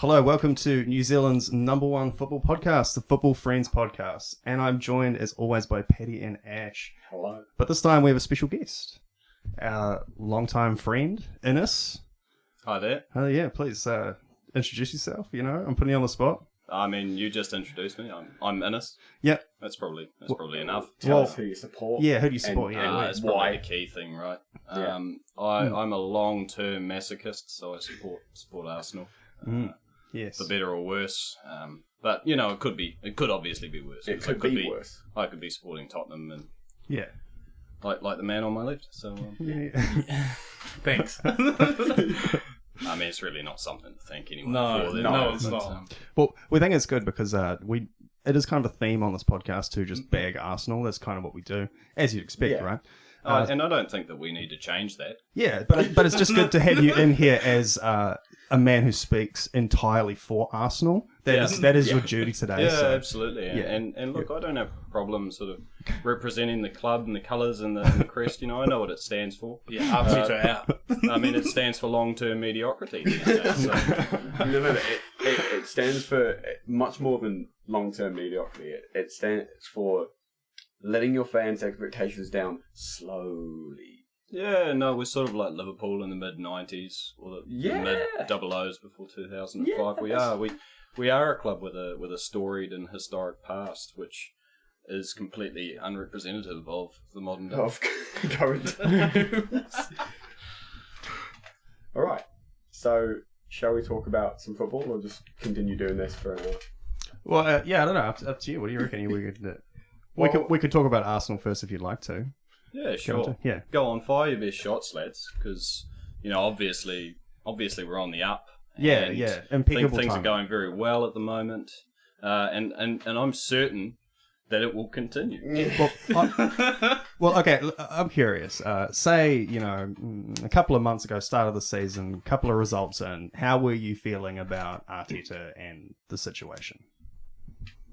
Hello, welcome to New Zealand's #1 football podcast, the Football Friends Podcast. And I'm joined, as always, by Paddy and Ash. Hello. But this time we have a special guest. Our longtime friend, Innes. Hi there. Oh, yeah, please introduce yourself. You know, I'm putting you on the spot. I mean, you just introduced me. I'm Innes. Yep. That's probably enough. Tell us who you support. Yeah, who do you support? And It's why? probably the key thing, right? I'm a long-term masochist, so I support Arsenal. Yes. For better or worse. But, you know, it could obviously be worse. It could be worse. I could be supporting Tottenham and Yeah. like the man on my left. So, Yeah. Thanks. I mean, it's really not something to thank anyone No, for. it's not. Well, we think it's good because it is kind of a theme on this podcast to just bag Arsenal. That's kind of what we do, as you'd expect, Yeah. right? And I don't think that we need to change that. Yeah, but it's just good to have you in here as a man who speaks entirely for Arsenal. That is your duty today. Yeah, so. absolutely. Yeah. And look, I don't have a problem sort of representing the club and the colours and the crest. You know, I know what it stands for. Yeah, Arteta out. I mean, it stands for long-term mediocrity these days. So. No, it stands for much more than long-term mediocrity. It stands for letting your fans' expectations down slowly. Yeah, no, we're sort of like Liverpool in the mid-90s or the mid-00s before 2005. Yeah, We are a club with a storied and historic past, which is completely unrepresentative of the modern day. Of current times. All right. So, shall we talk about some football, or just continue doing this for an hour? Well, yeah, I don't know. Up to you. What do you reckon? We could talk about Arsenal first if you'd like to. Yeah, sure. Yeah. Go on, fire your best shots, lads, because, you know, obviously we're on the up. Yeah, and yeah. Impeccable things are timing. going very well at the moment, and I'm certain that it will continue. Well, okay. I'm curious. Say, you know, a couple of months ago, start of the season, couple of results in. How were you feeling about Arteta and the situation?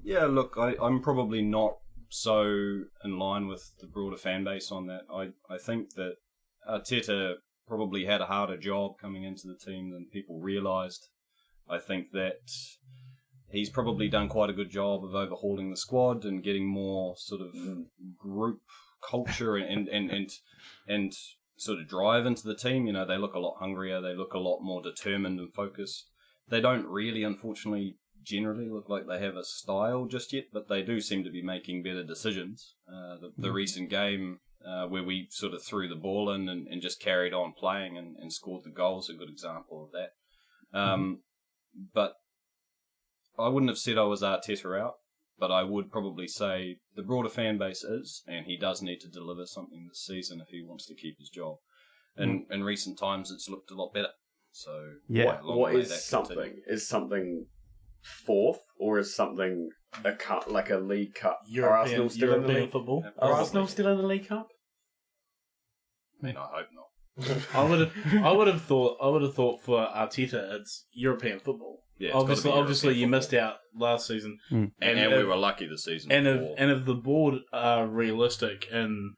Yeah, look, I'm probably not so in line with the broader fan base on that. I think that Arteta probably had a harder job coming into the team than people realised. I think that he's probably done quite a good job of overhauling the squad and getting more sort of group culture and sort of drive into the team. You know, they look a lot hungrier, they look a lot more determined and focused. They don't really, unfortunately, generally look like they have a style just yet, but they do seem to be making better decisions. The recent game where we sort of threw the ball in and just carried on playing and scored the goal is a good example of that. But I wouldn't have said I was Arteta out, but I would probably say the broader fan base is, and he does need to deliver something this season if he wants to keep his job. And in recent times, it's looked a lot better. So yeah, what is something? Continue. Is something fourth, or is something a cup, like a League Cup? Are Arsenal still in the League football? Yeah, Are Arsenal still in the League Cup? I mean, I hope not. I would have thought for Arteta it's European football. Yeah, obviously you missed out last season, and we were lucky this season. And if the board are realistic in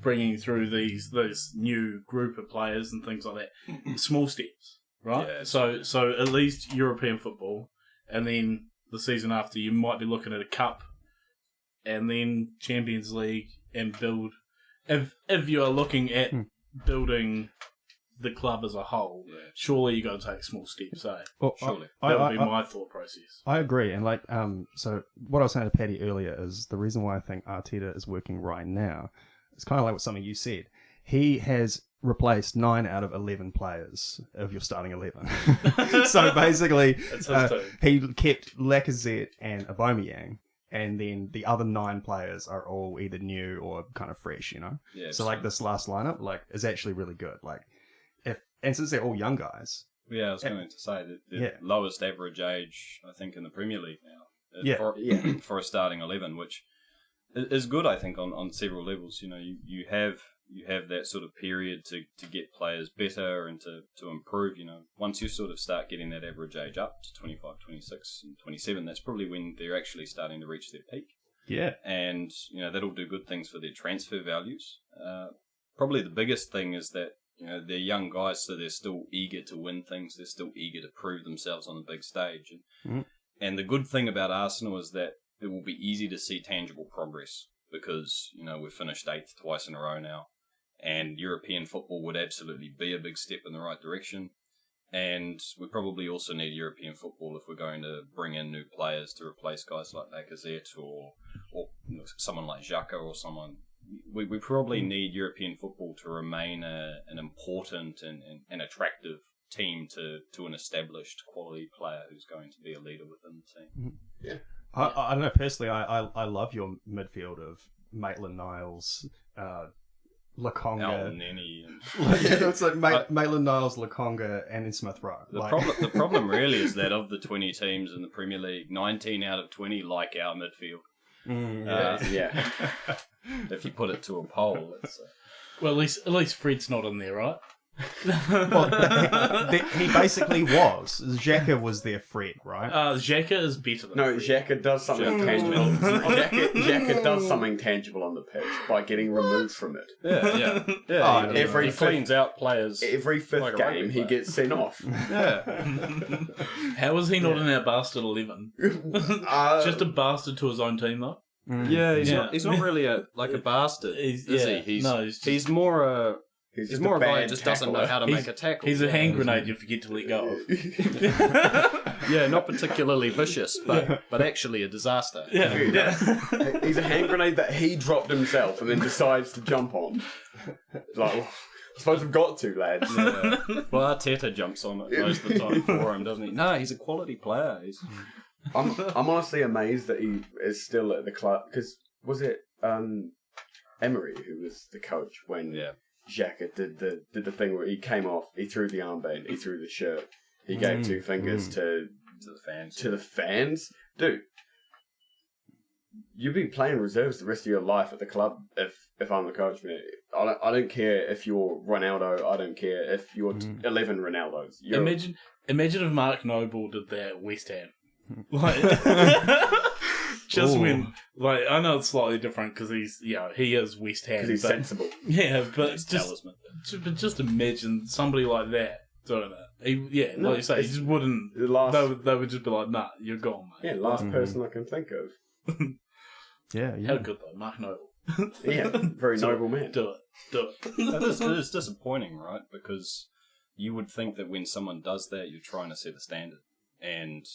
bringing through this new group of players and things like that, small steps, right? Yeah, so at least European football, and then the season after you might be looking at a cup, and then Champions League, and build. If you are looking at building the club as a whole, surely you got to take small steps. So surely that would be my thought process. I agree, and so what I was saying to Paddy earlier is the reason why I think Arteta is working right now. It's kind of like what something you said. He has replaced 9 out of 11 players of your starting 11. So basically, he kept Lacazette and Aubameyang. And then the other 9 players are all either new or kind of fresh, you know? Yeah, so like this last lineup, is actually really good. And since they're all young guys. Yeah, I was going to say that the lowest average age, I think, in the Premier League now. For a starting 11, which is good, I think, on several levels. You know, you have that sort of period to get players better and to improve. You know, once you sort of start getting that average age up to 25, 26, and 27, that's probably when they're actually starting to reach their peak. Yeah. And, you know, that'll do good things for their transfer values. Probably the biggest thing is that they're young guys, so they're still eager to win things. They're still eager to prove themselves on the big stage. And the good thing about Arsenal is that it will be easy to see tangible progress because, we've finished 8th twice in a row now. And European football would absolutely be a big step in the right direction. And we probably also need European football if we're going to bring in new players to replace guys like Lacazette or someone like Xhaka or someone. We probably need European football to remain an important and attractive team to an established quality player who's going to be a leader within the team. Yeah. I don't know, personally, I love your midfield of Maitland-Niles, Lokonga. Nenny and It's like Maitland-Niles, Lokonga, and then Smith Rowe. The problem really is that of the 20 teams in the Premier League, 19 out of 20 like our midfield. Yeah. If you put it to a poll, it's Well, at least Fred's not in there, right? Well, he basically was. Xhaka was their Fred, right? Xhaka is better than No, Fred. Xhaka does something tangible. Xhaka does something tangible on the pitch by getting removed from it. yeah. Every he cleans out players. Every fifth Like a rugby game, he player. gets sent off. How is he not in our bastard 11? Just a bastard to his own team, though. He's not really a bastard, is he? He's more a He's more a guy who bad just doesn't know tackler. how to make a tackle. He's a hand grenade you forget to let go of. Yeah, not particularly vicious, but actually a disaster. Yeah. He's a hand grenade that he dropped himself and then decides to jump on. Like, I suppose we've got to, lads. Yeah. Well, Arteta jumps on it most of the time for him, doesn't he? No, he's a quality player. I'm honestly amazed that he is still at the club, because was it Emery who was the coach when Xhaka did the thing where he came off, he threw the armband, he threw the shirt, he gave two fingers to the fans. Dude, you'll be playing reserves the rest of your life at the club if I'm the coach, man. I don't care if you're Ronaldo, I don't care if you're 11 Ronaldos. Imagine if Mark Noble did that at West Ham. Like, when, like, I know it's slightly different because he is West Ham. Because he's sensible. Yeah, but talisman. just imagine somebody like that doing it. Like you say, he just wouldn't. They would just be like, "Nah, you're gone, mate." Yeah, last person I can think of. Yeah. How good though, Mark Noble. Yeah, very noble man. Do it. It is disappointing, right? Because you would think that when someone does that, you're trying to set a standard. And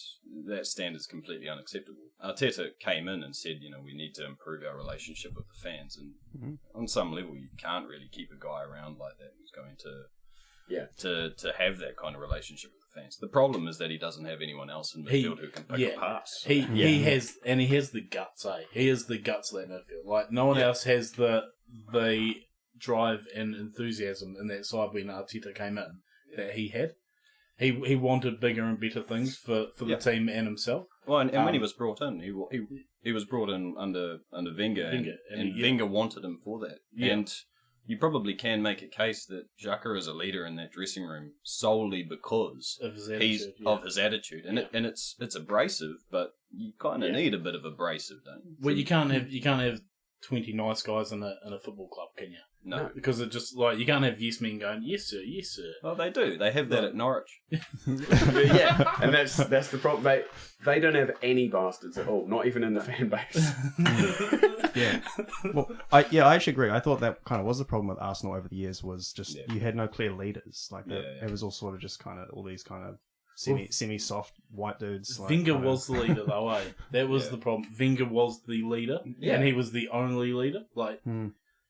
that standard is completely unacceptable. Arteta came in and said, we need to improve our relationship with the fans. And on some level, you can't really keep a guy around like that who's going to have that kind of relationship with the fans. The problem is that he doesn't have anyone else in midfield who can pick a pass. He has the guts, He has the guts of that midfield. Like, no one else has the drive and enthusiasm in that side when Arteta came in that he had. He wanted bigger and better things for the team and himself. Well, and when he was brought in, he was brought in under Wenger, and Wenger wanted him for that. Yeah. And you probably can make a case that Xhaka is a leader in that dressing room solely because of his attitude. And it's abrasive, but you kind of need a bit of abrasive, don't you? Well, you can't have 20 nice guys in a football club, can you? No. Because it just, like, you can't have yes men going, yes sir, yes sir. Well, they do. They have that at Norwich. Yeah, and that's the problem. They don't have any bastards at all, not even in the fan base. Yeah. Well, I actually agree. I thought that kind of was the problem with Arsenal over the years, was just you had no clear leaders. Like, it was all sort of just kind of all these kind of semi-soft white dudes. Like, Wenger was the leader, though, eh? That was the problem. Wenger was the leader, and he was the only leader. Like...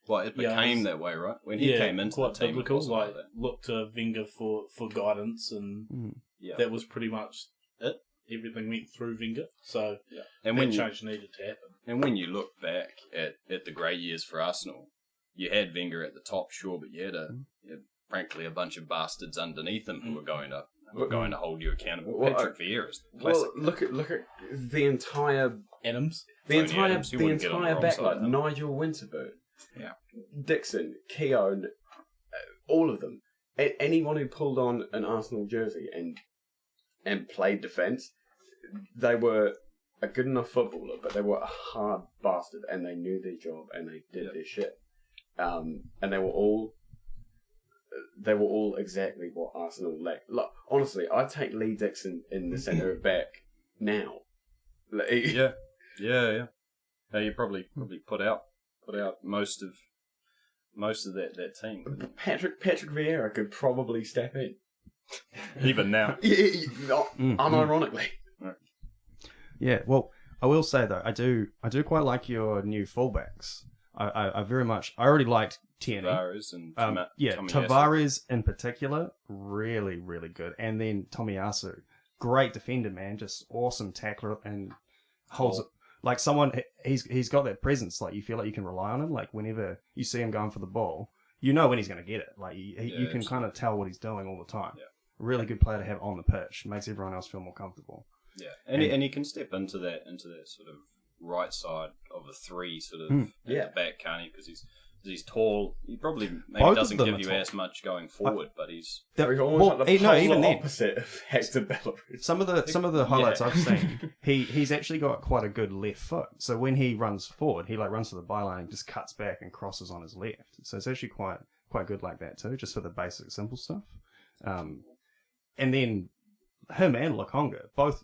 Well, it became that way, right? When he came into the team, it was like looked to Wenger for guidance, and that was pretty much it. Everything went through Wenger, so and that change needed to happen. And when you look back at the great years for Arsenal, you had Wenger at the top, sure, but you had frankly a bunch of bastards underneath him who were going to hold you accountable. Well, Patrick Vieira is classic. Well, look at the entire Adams, the entire backline. Nigel Winterbird. Yeah, Dixon, Keown, all of them. Anyone who pulled on an Arsenal jersey and played defence, they were a good enough footballer, but they were a hard bastard, and they knew their job and they did their shit. And they were all they were all exactly what Arsenal lacked. Look, honestly, I'd take Lee Dixon in the centre back now. Like, Yeah. You probably put out most of that team. Patrick Vieira could probably step in. Even now. Unironically. Yeah, well, I will say though, I do quite like your new fullbacks. I very much. I already liked Tierney. Tavares and Tavares in particular, really, really good. And then Tomiyasu, great defender, man, just awesome tackler and holds it like someone. He's got that presence. Like you feel like you can rely on him. Like whenever you see him going for the ball, you know when he's going to get it. Like you can kind of tell what he's doing all the time. Yeah. Really good player to have on the pitch. Makes everyone else feel more comfortable. Yeah, and he can step into that sort of right side of a three sort of at the back, can't he? Because he's tall. He probably maybe doesn't give you as much going forward, but he's almost like the even opposite of Hector Bellerin. Some of the highlights I've seen, he's actually got quite a good left foot. So when he runs forward, he like runs to the byline, just cuts back and crosses on his left. So it's actually quite good like that too, just for the basic simple stuff. And then him and Lokonga both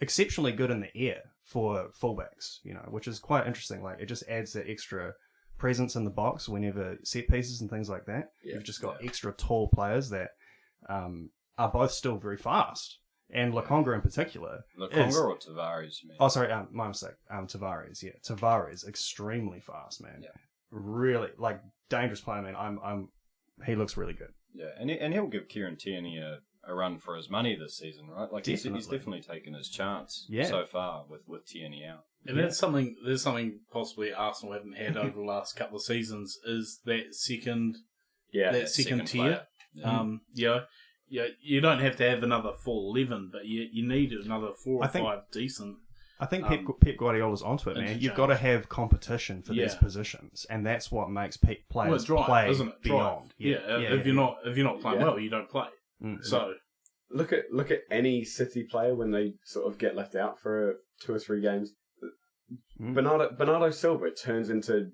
exceptionally good in the air for fullbacks, which is quite interesting. Like it just adds that extra presence in the box whenever set pieces and things like that. Yeah, you've just got extra tall players that are both still very fast. And Lokonga in particular. Lokonga or Tavares, you mean? Oh, sorry, my mistake. Tavares, yeah. Tavares, extremely fast, man. Yeah. Really, like, dangerous player, man. He looks really good. Yeah, and he'll give Kieran Tierney a run for his money this season, right? Like he's definitely taken his chance so far with Tierney out. And there's something possibly Arsenal haven't had over the last couple of seasons is that second tier. You don't have to have another full 11, but you need another 4 or 5 decent. I think Pep Guardiola's onto it, man. You've got to have competition for these positions, and that's what makes players play isn't it? beyond. If you're not playing well, you don't play. Mm-hmm. So look at any City player when they sort of get left out for 2 or 3 games. Bernardo Silva turns into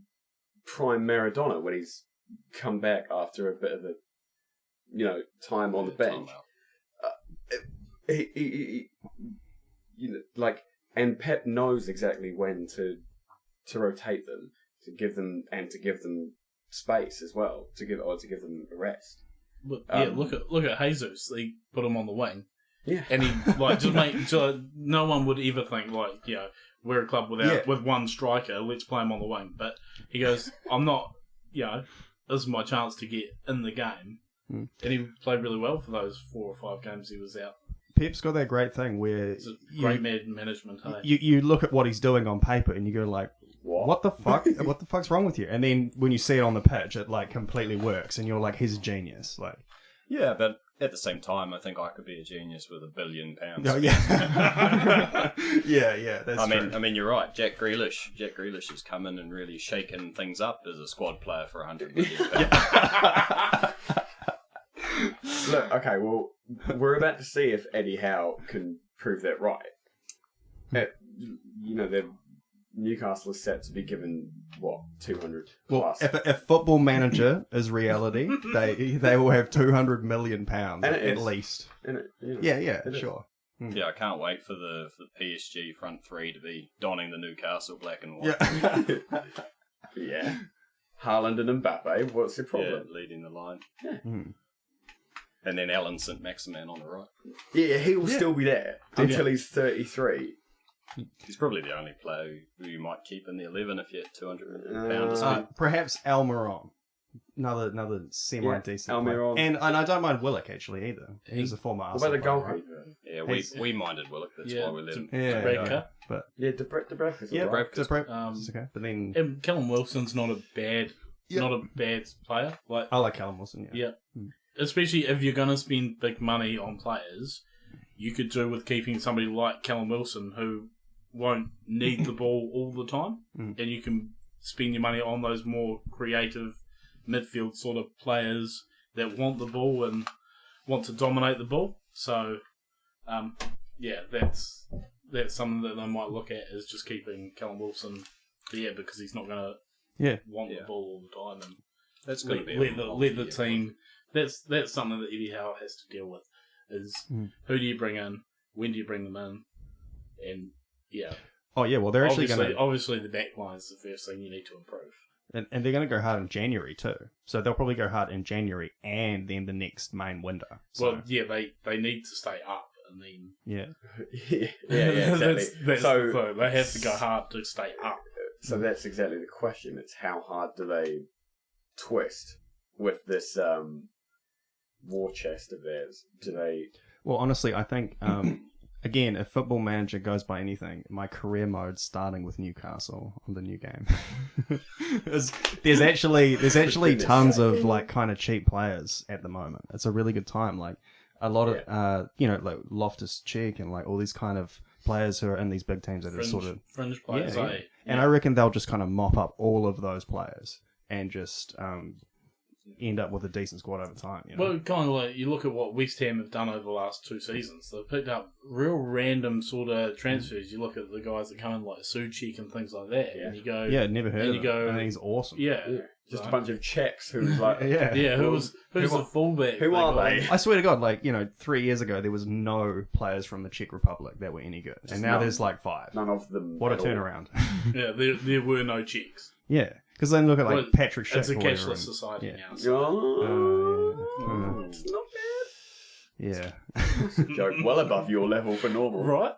prime Maradona when he's come back after a bit of a time on the bench. And Pep knows exactly when to rotate them, to give them space as well, to give them a rest. Look at Jesus. They put him on the wing. Yeah, and he no one would ever think we're a club with one striker. Let's play him on the wing. But he goes, I'm not. This is my chance to get in the game, and he played really well for those 4 or 5 games he was out. Pep's got that great thing where it's great management. Hey? You look at what he's doing on paper and you go like, what the fuck? What the fuck's wrong with you? And then when you see it on the pitch, it like completely works, and you're like, he's a genius. Like, yeah, but at the same time, I think I could be a genius with £1 billion. Oh yeah, yeah. That's true. I mean, you're right. Jack Grealish has come in and really shaken things up as a squad player for £100 million. Look, okay, well, we're about to see if Eddie Howe can prove that right. Newcastle is set to be given, 200 plus? Well, if Football Manager is reality, they will have £200 million at least. Yeah, sure. Yeah, I can't wait for the PSG front three to be donning the Newcastle black and white. Yeah. Yeah. Haaland and Mbappe, what's your problem? Yeah, leading the line. Yeah. Mm. And then Alan St. Maximin on the right. Yeah, he will still be there until he's 33. He's probably the only player who you might keep in the 11 if you had £200 million to spend. Perhaps Almiron. Another semi-decent Almiron. And I don't mind Willock, actually, either. He's a former Arsenal player. What about the goalkeeper? Right? Yeah, we minded Willock. That's why we let him. But Debreck is okay. But then Callum Wilson's not a bad player. I like Callum Wilson. Yeah. Especially if you're going to spend big money on players, you could do with keeping somebody like Callum Wilson who won't need the ball all the time, and you can spend your money on those more creative midfield sort of players that want the ball and want to dominate the ball. So, that's something that they might look at is just keeping Callum Wilson there because he's not going to want the ball all the time, and that's going to be let the team that's something that Eddie Howe has to deal with. Is who do you bring in? When do you bring them in? And yeah. Oh yeah, well they're actually going to obviously the back line is the first thing you need to improve. And they're going to go hard in January too. So they'll probably go hard in January and then the next main window. So. Well, yeah, they need to stay up and then... Yeah. yeah, exactly. that's so the thing. They have to go hard to stay up. So that's exactly the question. It's how hard do they twist with this war chest of theirs? Do they... Well, honestly, I think... Again, if Football Manager goes by anything, my career mode's starting with Newcastle on the new game. there's actually tons of like kind of cheap players at the moment. It's a really good time. Like a lot of like Loftus-Cheek and like all these kind of players who are in these big teams that are sort of fringe players. Yeah. And I reckon they'll just kind of mop up all of those players and just end up with a decent squad over time. You know? Well, kind of like you look at what West Ham have done over the last 2 seasons. They've picked up real random sort of transfers. You look at the guys that come in like Suchik and things like that, and you go, never heard of him. And he's awesome. Yeah. Just a bunch of Czechs who's like, who's the fullback? Who are they? I swear to God, like 3 years ago, there was no players from the Czech Republic that were any good, and now there's like 5. None of them. What a turnaround! Yeah, there were no Czechs. Yeah. Because then look at like Patrick Schick. It's a cashless society now. So. It's not bad. Yeah. Joke well above your level for normal. Right?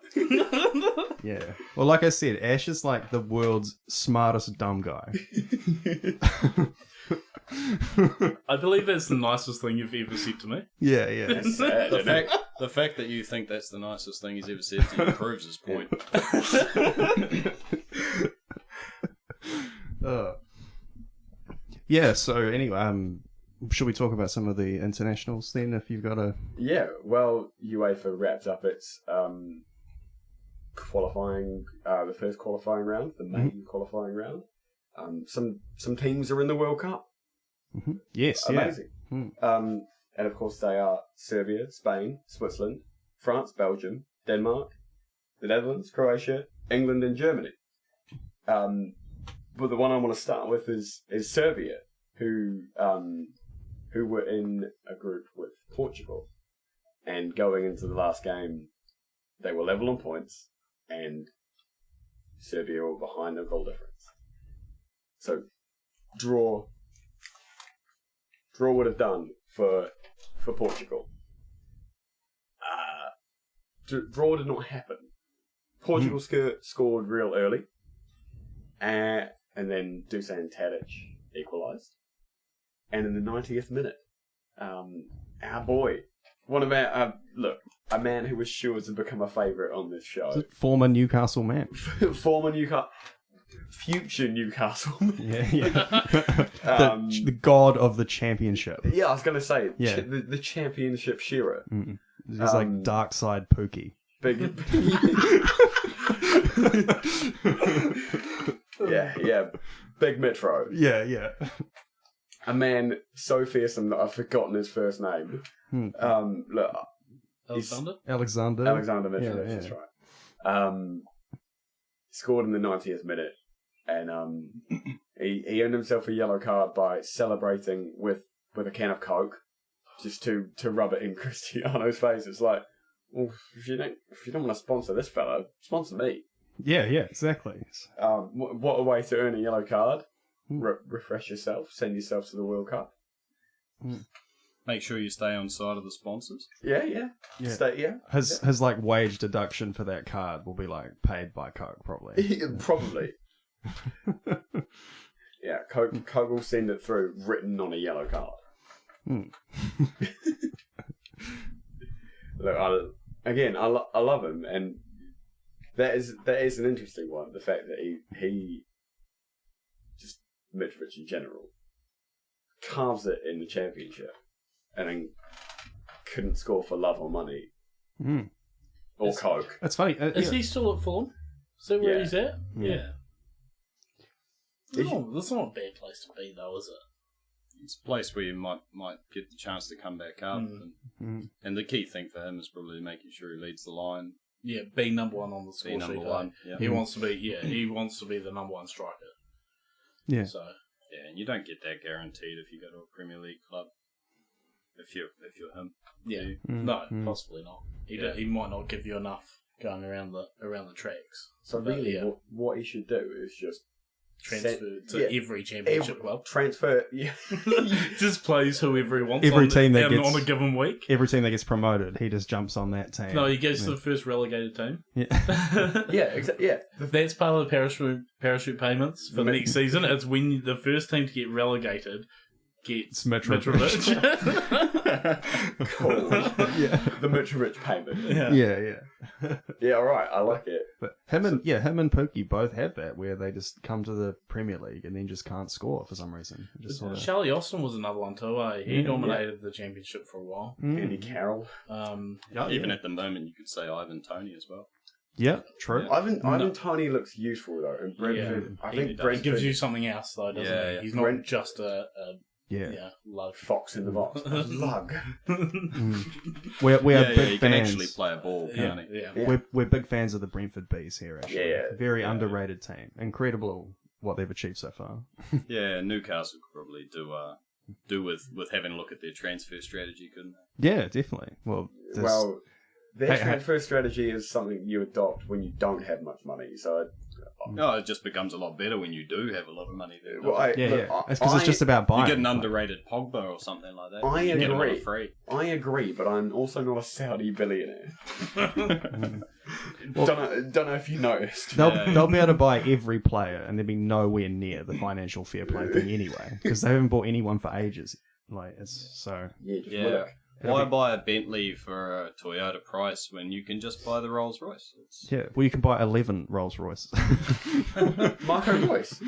Yeah. Well, like I said, Ash is like the world's smartest dumb guy. I believe that's the nicest thing you've ever said to me. Yeah. The fact that you think that's the nicest thing he's ever said to you proves his point. Yeah, so anyway, should we talk about some of the internationals then, if you've got a... Yeah, well, UEFA wrapped up its qualifying, the first qualifying round, the main qualifying round. Some teams are in the World Cup. Mm-hmm. Yes, amazing. Yeah. And of course they are Serbia, Spain, Switzerland, France, Belgium, Denmark, the Netherlands, Croatia, England and Germany. But the one I want to start with is Serbia, who were in a group with Portugal, and going into the last game, they were level on points, and Serbia were behind a goal difference. So, draw would have done for Portugal. Draw did not happen. Portugal scored real early. And then Dusan Tadic equalised. And in the 90th minute, our boy, one of our, a man who was sure to become a favourite on this show. Former Newcastle man. Former Newcastle, future Newcastle man. Yeah. The god of the championship. Yeah, I was going to say, the championship Shearer. He's like dark side Pookie. Yeah, big Mitro. Yeah. A man so fearsome that I've forgotten his first name. Alexander Mitrović, that's right. Scored in the 90th minute, and he earned himself a yellow card by celebrating with a can of Coke, just to rub it in Cristiano's face. It's like, well, if you don't want to sponsor this fella, sponsor me. Yeah, exactly. What a way to earn a yellow card. Refresh yourself, send yourself to the World Cup. Make sure you stay on side of the sponsors. Yeah. His like wage deduction for that card will be like paid by Coke, probably. Probably. Yeah, Coke will send it through written on a yellow card. Look, I love him, and that is an interesting one. The fact that he just Mitrović in general carves it in the championship, and then couldn't score for love or money or Coke. That's funny. Is he still at Fulham? Is that where he's at? Yeah. That's not a bad place to be, though, is it? It's a place where you might get the chance to come back up. And the key thing for him is probably making sure he leads the line. Yeah, be number one on the score sheet. Number one. Yeah. He wants to be the number one striker. Yeah. So yeah, and you don't get that guaranteed if you go to a Premier League club. if you're him. Yeah, no, possibly not. He might not give you enough going around the tracks. So really, what he should do is just transfer to every championship club. Transfer, yeah. Just plays whoever he wants. Every team that gets on a given week. Every team that gets promoted, he just jumps on that team. No, he goes to the first relegated team. Yeah, Yeah. That's part of the parachute payments for next season. It's when the first team to get relegated gets Mitrović. Cool. Yeah, the Mitrović payment. Yeah. All right, I like it. But him and Pookie both have that, where they just come to the Premier League and then just can't score for some reason. Just sort of... Charlie Austin was another one too. He dominated the championship for a while. Andy Carroll. Even at the moment, you could say Ivan Toney as well. Yeah, true. Yeah. Ivan Toney looks useful though, and Brentford. I think Brentford gives you something else though, doesn't he? He's not just a lug. Fox in the box. A lug. We are big he fans. can actually play a ball, can't he? Yeah. We're big fans of the Brentford Bees here, actually. Yeah. Very underrated team. Incredible what they've achieved so far. Yeah, Newcastle could probably do with having a look at their transfer strategy, couldn't they? Yeah, definitely. Well, their transfer strategy is something you adopt when you don't have much money. So it just becomes a lot better when you do have a lot of money there. It's because it's just about buying. You get an underrated Pogba or something like that. I agree. Get him on free. I agree, but I'm also not a Saudi billionaire. Don't know if you noticed. They'll be able to buy every player, and they'll be nowhere near the financial fair play thing anyway, because they haven't bought anyone for ages. Like it's so. Work. Why buy a Bentley for a Toyota price when you can just buy the Rolls Royce? Yeah, well, you can buy 11 Rolls Royce. Marco Royce.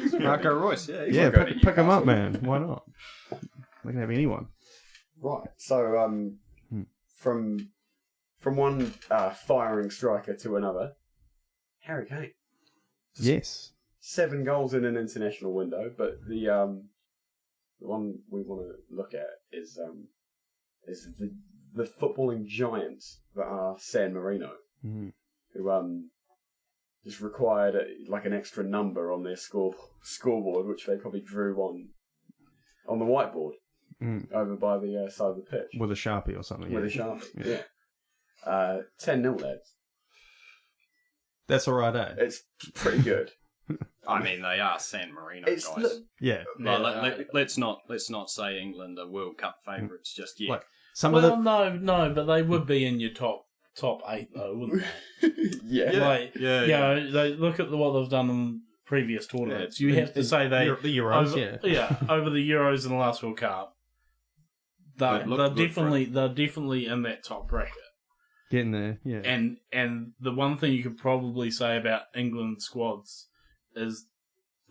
Yeah, pick him up, man. Why not? They can have anyone. Right. So, from one firing striker to another, Harry Kane. Yes. 7 goals in an international window, but the one we want to look at is the footballing giants that are San Marino, who just required an extra number on their scoreboard, which they probably drew on the whiteboard over by the side of the pitch with a Sharpie or something. With a Sharpie, 10-0, lads. That's all right, eh? It's pretty good. I mean, they are San Marino guys. Let's not say England are World Cup favourites just yet. No, but they would be in your top 8 though, wouldn't they? They look at what they've done in previous tournaments. You have to say the Euros, over the Euros in the last World Cup. They're definitely in that top bracket. Getting there, yeah. And the one thing you could probably say about England squads is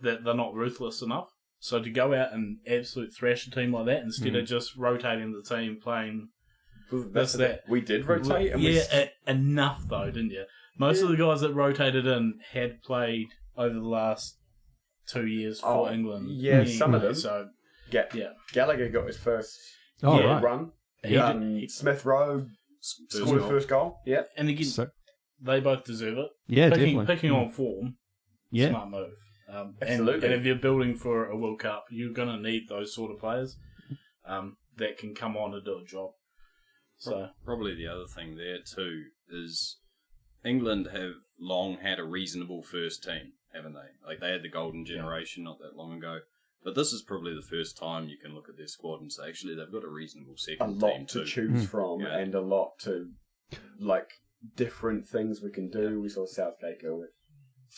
that they're not ruthless enough. So to go out and absolute thrash a team like that instead of just rotating the team, playing that. We did rotate. Enough though, didn't you? Most of the guys that rotated in had played over the last 2 years for England. Yeah, some of them. So Gallagher got his first run. Smith Rowe scored the first goal. Yeah, and again, they both deserve it. Yeah, definitely. Picking on form. Yeah. Smart move. Absolutely. And if you're building for a World Cup, you're going to need those sort of players that can come on and do a job. So probably the other thing there too is England have long had a reasonable first team, haven't they? Like they had the golden generation not that long ago. But this is probably the first time you can look at their squad and say, actually, they've got a reasonable second team too. A lot to choose from and a lot to, different things we can do. We saw Southgate go with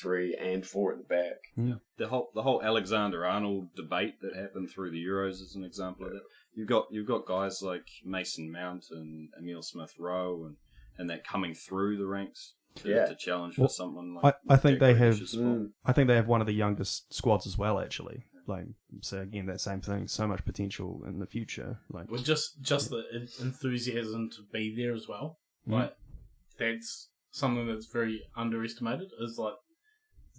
3 and 4 at the back. Yeah. The whole Alexander-Arnold debate that happened through the Euros is an example of that. You've got guys like Mason Mount and Emile Smith-Rowe and that coming through the ranks to challenge for someone like I think they have. Well. I think they have one of the youngest squads as well. Actually, so again, that same thing. So much potential in the future. With just the enthusiasm to be there as well. That's something that's very underestimated. Is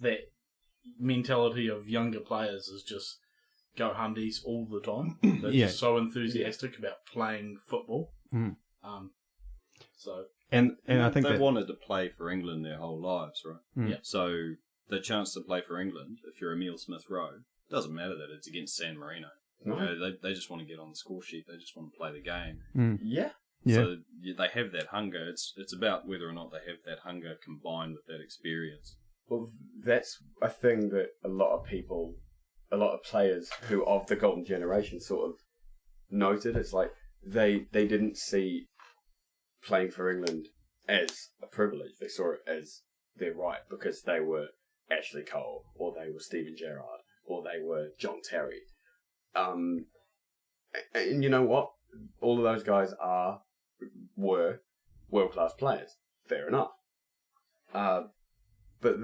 that mentality of younger players is just go hundies all the time. They're just so enthusiastic about playing football. And I think they've wanted to play for England their whole lives, right? Yeah. So the chance to play for England, if you're Emile Smith-Rowe, doesn't matter that it's against San Marino. No. You know, they just want to get on the score sheet. They just want to play the game. Yeah. Yeah. So they have that hunger. It's about whether or not they have that hunger combined with that experience. Well, that's a thing that a lot of players who of the golden generation sort of noted. It's like they didn't see playing for England as a privilege. They saw it as their right because they were Ashley Cole, or they were Steven Gerrard, or they were John Terry. And you know what? All of those guys were world-class players. Fair enough. But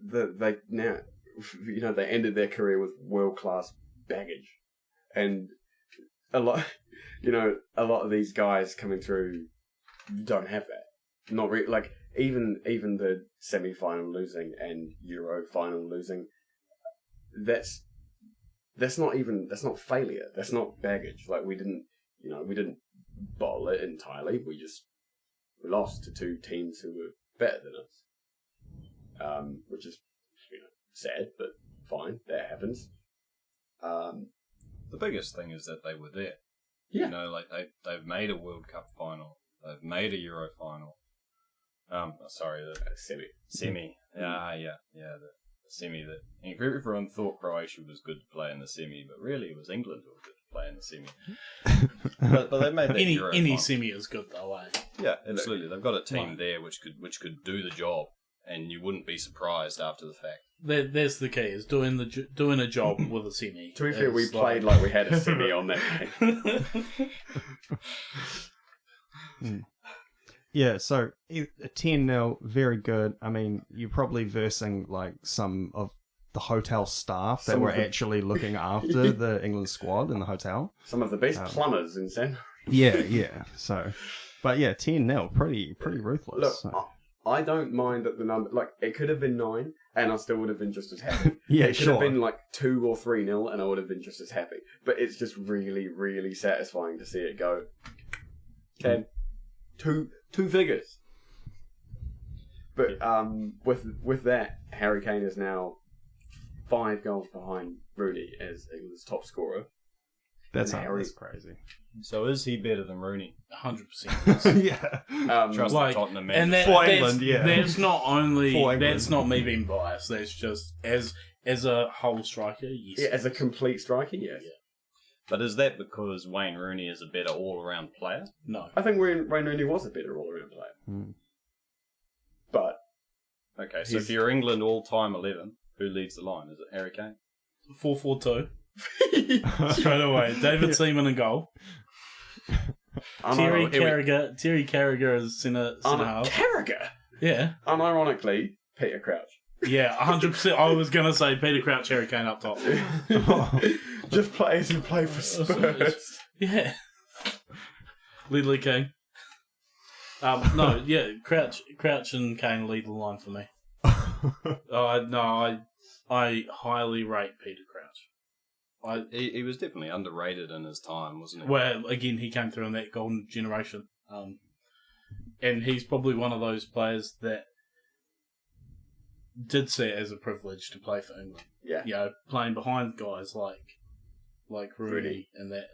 they now, they ended their career with world-class baggage. And a lot of these guys coming through don't have that. Not really, like even the semi-final losing and Euro final losing. That's not failure. That's not baggage. Like we didn't bottle it entirely. We lost to two teams who were better than us. Which is sad, but fine. That happens. The biggest thing is that they were there. Yeah. You know, like they've made a World Cup final. They've made a Euro final. The semi. The semi that everyone thought Croatia was good to play in the semi, but really it was England who were good to play in the semi. but they made that Euro any final. semi is good though, eh? Yeah, absolutely. They've got a team there which could do the job, and you wouldn't be surprised after the fact. That's the key, is doing a job with a semi. To be fair, we played like we had a semi on that game. Yeah, so a 10-0, very good. I mean, you're probably versing like some of the hotel staff that were actually looking after the England squad in the hotel. Some of the best plumbers in San. Yeah. So, but yeah, 10-0, pretty ruthless. Look, so. I don't mind that the number, like, it could have been 9, and I still would have been just as happy. Yeah, it could have been like 2 or 3-0, and I would have been just as happy. But it's just really, really satisfying to see it go 10. Two figures. But with that, Harry Kane is now 5 goals behind Rooney as England's top scorer. That's crazy. So is he better than Rooney? 100%. Yeah. Trust the Tottenham man. And for England, yeah. That's not only that's not me being biased. That's just as a whole striker. Yes. Yeah, as a complete striker, yes. Yeah. But is that because Wayne Rooney is a better all-around player? No. I think Wayne Rooney was a better all-around player. But okay, so if you're England all-time 11, who leads the line? Is it Harry Kane? 4-4-2. Straight away. David Seaman in goal. Terry Carragher is centre half. Carragher? Yeah. Unironically, Peter Crouch. Yeah, 100%. I was going to say Peter Crouch, Harry Kane up top. Just players who play for Spurs. Yeah. Ledley King. No, yeah, Crouch and Kane lead the line for me. I highly rate Peter Crouch. He was definitely underrated in his time, wasn't he? Well, again, he came through in that golden generation. And he's probably one of those players that did see it as a privilege to play for England. Yeah. You know, playing behind guys like Rooney and that,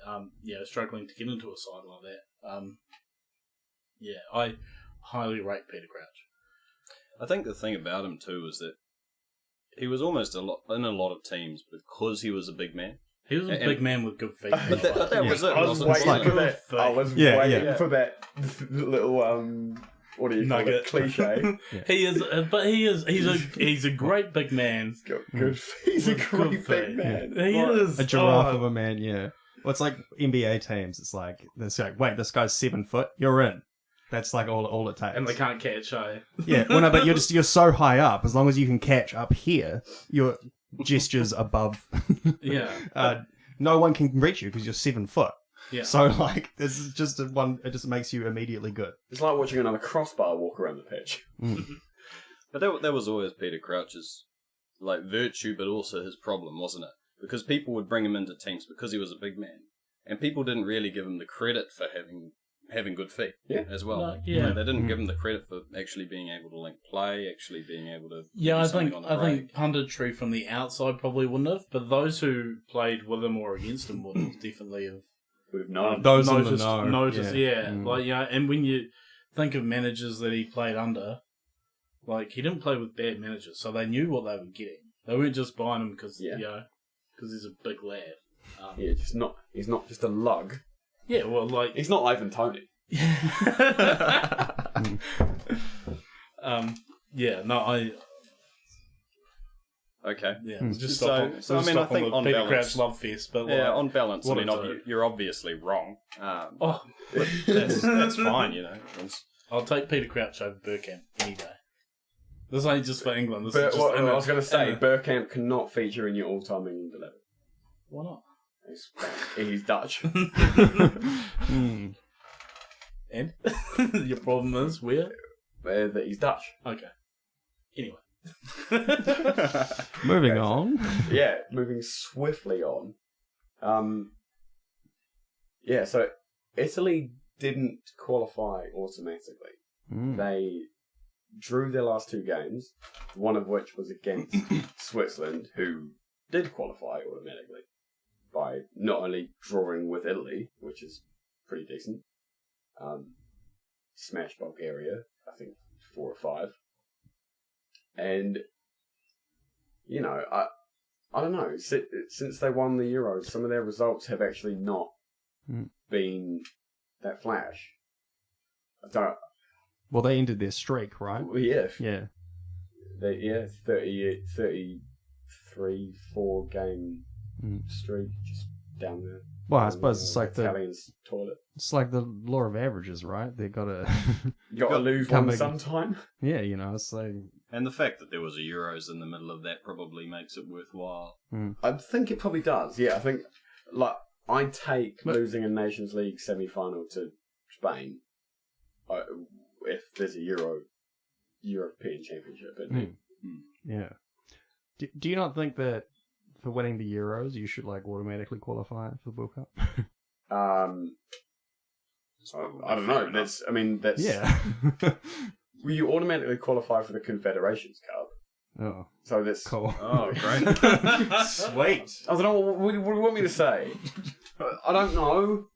struggling to get into a side like that. I highly rate Peter Crouch. I think the thing about him too is that he was almost in a lot of teams because he was a big man. He was a big man with good feet. But that was it. I was waiting for that. I was waiting for that little what do you call it? Cliche. He is, but he's a great big man. He's got good. He's a great big man. He is a giraffe of a man. Yeah. Well, it's like NBA teams. It's like wait, this guy's 7 foot. You're in. That's like all it takes. And they can't catch, Yeah, well, no, but you're so high up. As long as you can catch up here, your gestures above. Yeah. No one can reach you because you're 7 foot. Yeah. So like, this is just one. It just makes you immediately good. It's like watching another crossbar walk around the pitch. But that was always Peter Crouch's like virtue, but also his problem, wasn't it? Because people would bring him into teams because he was a big man, and people didn't really give him the credit for having having good feet as well. No, You know, they didn't give him the credit for actually being able to link play, actually being able to. Yeah, do I something think on the break. punditry from the outside probably wouldn't have, but those who played with him or against him would have definitely have. We've known. Those in the noticed, know. noticed, yeah. Mm. Like, and when you think of managers that he played under, like, he didn't play with bad managers, so they knew what they were getting. They weren't just buying him because, because he's a big lad. He's not just a lug. Yeah, well, like... He's not Ivan Toney. Okay. Yeah, it was just So I mean, I think on on Peter balance, Crouch love fest, but like, on balance, I what mean, a you're obviously wrong. oh, That's fine, you know. I'll take Peter Crouch over Bergkamp any day. This ain't just for England. This is just What I was going to say, Bergkamp cannot feature in your all-time England 11. Why not? He's Dutch. Mm. And your problem is where? That he's Dutch. Okay. Anyway. Moving on. Yeah, moving swiftly on. So Italy didn't qualify automatically. They drew their last two games, one of which was against Switzerland, who did qualify automatically by not only drawing with Italy, which is pretty decent, smashed Bulgaria, I think 4 or 5. And, you know, I don't know, since they won the Euros, some of their results have actually not been that flash. I don't... Well, they ended their streak, right? Well, yeah. Yeah. 33, 4 game streak, just down there. Well, I suppose it's like Italians' toilet. It's like the law of averages, right? They've got to... You got to lose one sometime. Yeah, you know, it's like... And the fact that there was a Euros in the middle of that probably makes it worthwhile. I think it probably does. Yeah, I think I'd take losing a Nations League semi-final to Spain if there's a European Championship. Yeah. Do you not think that for winning the Euros you should automatically qualify for the World Cup? I don't know. That's yeah. Well, you automatically qualify for the Confederations Cup. Oh, so that's cool. Oh, great. Sweet. I don't know. What do you want me to say? I don't know.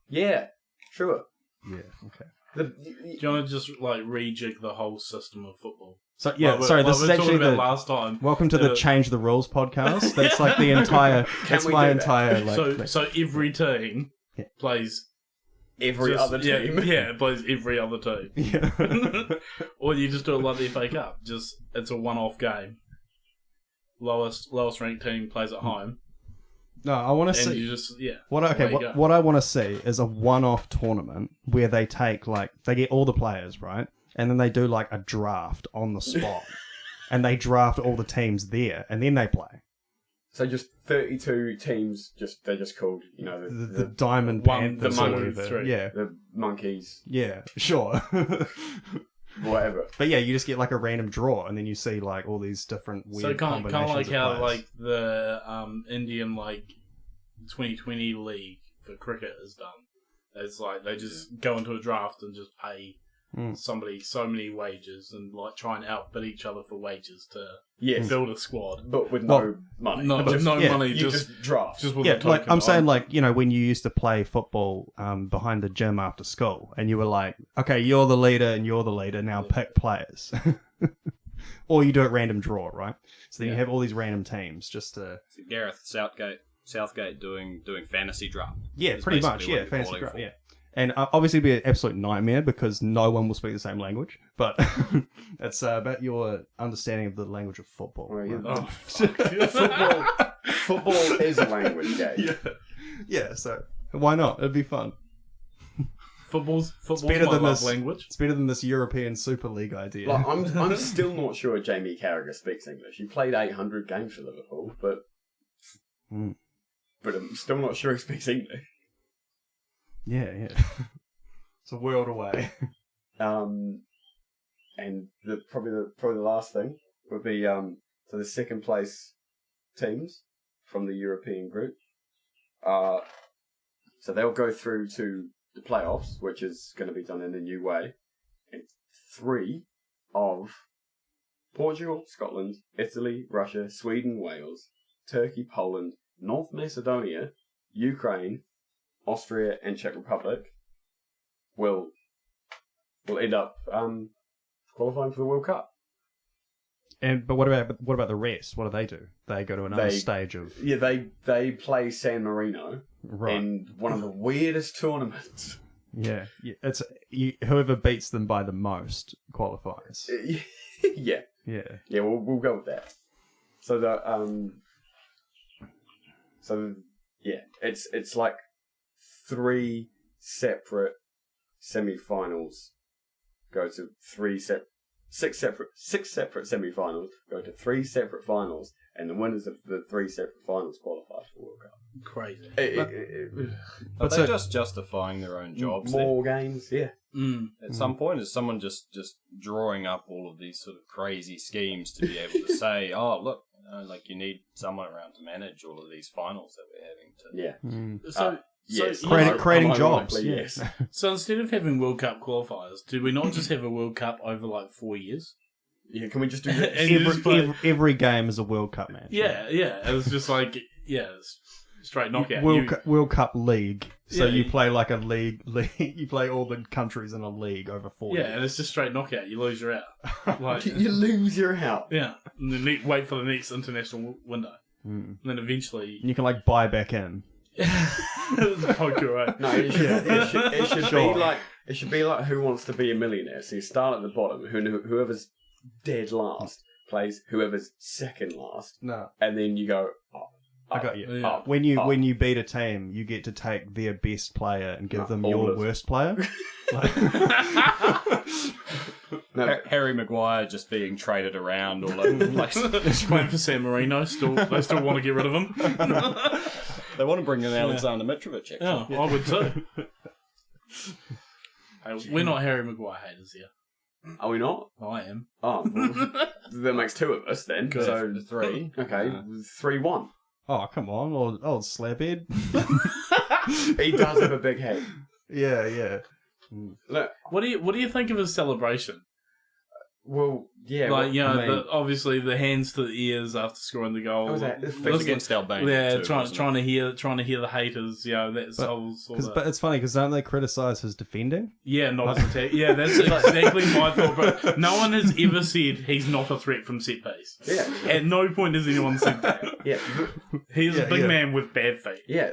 Yeah, sure. Yeah, okay. Do you want to just rejig the whole system of football? So this is actually the last time. Welcome to the Change the Rules podcast. That's the entire. That's my entire. So every team plays. Other team. Yeah, it plays every other team. Yeah. Or you just do it like the FA Cup. It's a one-off game. Lowest ranked team plays at home. No, I want to see. You just What I want to see is a one-off tournament where they take they get all the players, right, and then they do a draft on the spot, and they draft all the teams there, and then they play. So just 32 teams. They're just called the Diamond the Panthers, Monkey 3. Yeah, the Monkeys. Yeah, sure. Whatever. But yeah, you just get a random draw, and then you see all these different weird combinations. So kind of how the Indian 2020 league for cricket is done. It's they just go into a draft and just pay somebody so many wages and try and outbid each other for wages to build a squad, but with no money. With no money, just draft. Just with a token I'm saying when you used to play football behind the gym after school, and you were okay, you're the leader and you're the leader. Now pick players, or you do it random draw, right? So then you have all these random teams just to. Gareth Southgate doing fantasy draft. Yeah, pretty much. Yeah, fantasy draft. Yeah. And obviously it'd be an absolute nightmare because no one will speak the same language. But it's about your understanding of the language of football. Football is a language game. Yeah, so why not? It'd be fun. Football's better than this language. It's better than this European Super League idea. I'm still not sure Jamie Carragher speaks English. He played 800 games for Liverpool, but I'm still not sure he speaks English. Yeah. It's a world away. And probably the last thing would be so the second place teams from the European group. So they'll go through to the playoffs, which is going to be done in a new way, and 3 of Portugal, Scotland, Italy, Russia, Sweden, Wales, Turkey, Poland, North Macedonia, Ukraine, Austria, and Czech Republic will end up qualifying for the World Cup. But what about the rest? What do? They go to another stage of... Yeah, they play San Marino in one of the weirdest tournaments. Yeah, it's whoever beats them by the most qualifies. Yeah. Yeah. Yeah, we'll go with that. So it's like 3 separate semi-finals go to 6 separate semi-finals go to 3 separate finals, and the winners of the 3 separate finals qualify for the World Cup. Crazy. Are they just justifying their own jobs? More games, yeah. At some point, is someone just drawing up all of these sort of crazy schemes to be able to say, "Oh, look, like you need someone around to manage all of these finals that we're having to." Yeah. So Yes, creating jobs. Yes. So instead of having World Cup qualifiers, do we not just have a World Cup over like 4 years? Yeah, can we just do that? Every game is a World Cup match. Yeah. It was just like it's straight knockout. World Cup league. So Yeah. you play like a league. You play all the countries in a league over 4 years. Yeah, and it's just straight knockout. You lose, you're out. Like, You lose your out. yeah, and then wait for the next international window. And then eventually... You can like buy back in. It was poker, right? No, it should be like Who Wants to Be a Millionaire. So you start at the bottom. Whoever's dead last plays whoever's second last, No, and then you go. I got you. Yeah. When you beat a team, you get to take their best player and give them your worst player. No, Harry Maguire just being traded around all over the place. Just waiting for San Marino. They still want to get rid of him. They want to bring in Alexander Mitrović, actually. Yeah, I would too. Hey, we're not Harry Maguire haters here. are we not? I am. Oh, well, that makes 2 of us then. Good. So 3. Okay, 3-1. Oh, come on, old slabhead. He does have a big head. Yeah. Look, What do you think of his celebration? well, yeah. Like, you know, I mean- obviously the hands to the ears after scoring the goal. What was that? It was against Albania. Yeah, too, trying to hear the haters. You know, that's whole sort of. But it's funny because don't they criticise his defending? Yeah, not as attack. Yeah, that's exactly my thought. But no one has ever said he's not a threat from set piece. Yeah. At no point has anyone said that. Yeah. He's a big man with bad feet. Yeah.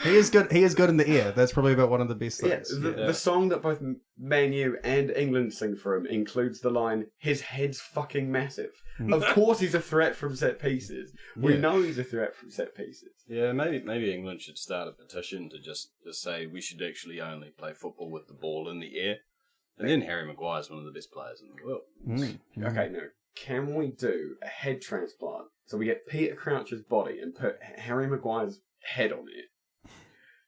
He is good. He is good in the air. That's probably about one of the best Yeah, things. the song that both Man U and England sing for him includes the line, "His head's fucking massive." Of course he's a threat from set pieces. We know he's a threat from set pieces. Yeah, maybe England should start a petition to just say we should actually only play football with the ball in the air. And then Harry Maguire's one of the best players in the world. Okay, now, can we do a head transplant? So we get Peter Crouch's body and put Harry Maguire's head on it.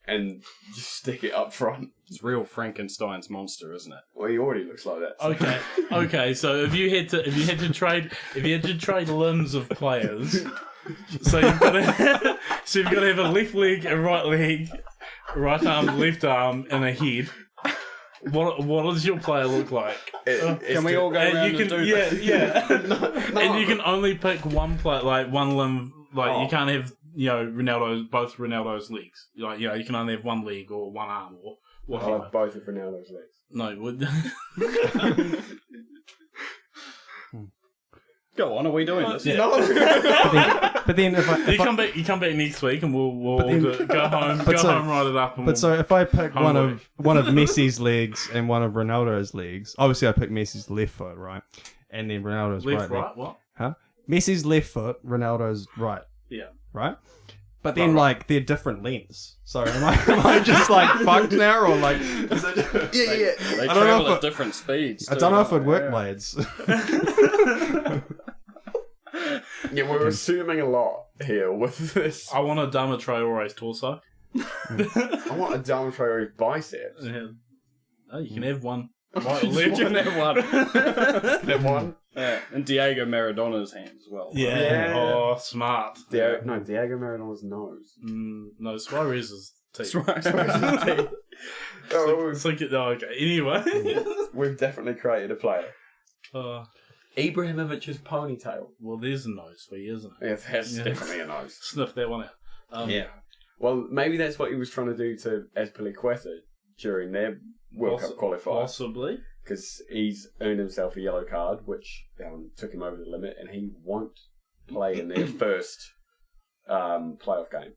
And just stick it up front. It's real Frankenstein's monster, isn't it? Well, he already looks like that. So. Okay. So if you had to trade limbs of players, so you've got to have a left leg, a right leg, right arm, left arm, and a head. What does your player look like? Can we all go around and do that? Yeah. No. And you can only pick one player, like one limb. Like you can't have both Ronaldo's legs. Like you can only have one leg or one arm or whatever. I'll have both of Ronaldo's legs. No, Go on, are we doing this? Yeah. No. But then if you come back next week and we'll go home, write it up. And so if I pick Home one work. of Messi's legs and one of Ronaldo's legs, obviously I pick Messi's left foot, right, and then Ronaldo's left, right. right, what? Huh? Messi's left foot, Ronaldo's right. Yeah. Right? But then, they're different lengths. So am I just, fucked now? Or, is it... Yeah. They I don't know travel if at different speeds. I don't know if it'd work, lads. Yeah, we're assuming a lot here with this. I want a Dama Traore's torso. I want a Dama Traore's biceps. Yeah. Oh, you can have one. Right, left. You can have one. That one. Yeah, and Diego Maradona's hand as well. Yeah. Yeah. Oh, smart. Diego Maradona's nose. No, Suarez's teeth. Smashes his teeth. Oh, Okay. Anyway. we've definitely created a player. Uh, Ibrahimovic's ponytail. well, there's a nose for you, isn't it? Yeah, that's definitely a nose. Sniff that one out. Yeah. Well, maybe that's what he was trying to do to Azpilicueta during their World Cup qualifier. Possibly. Because he's earned himself a yellow card, which took him over the limit, and he won't play in their first playoff game.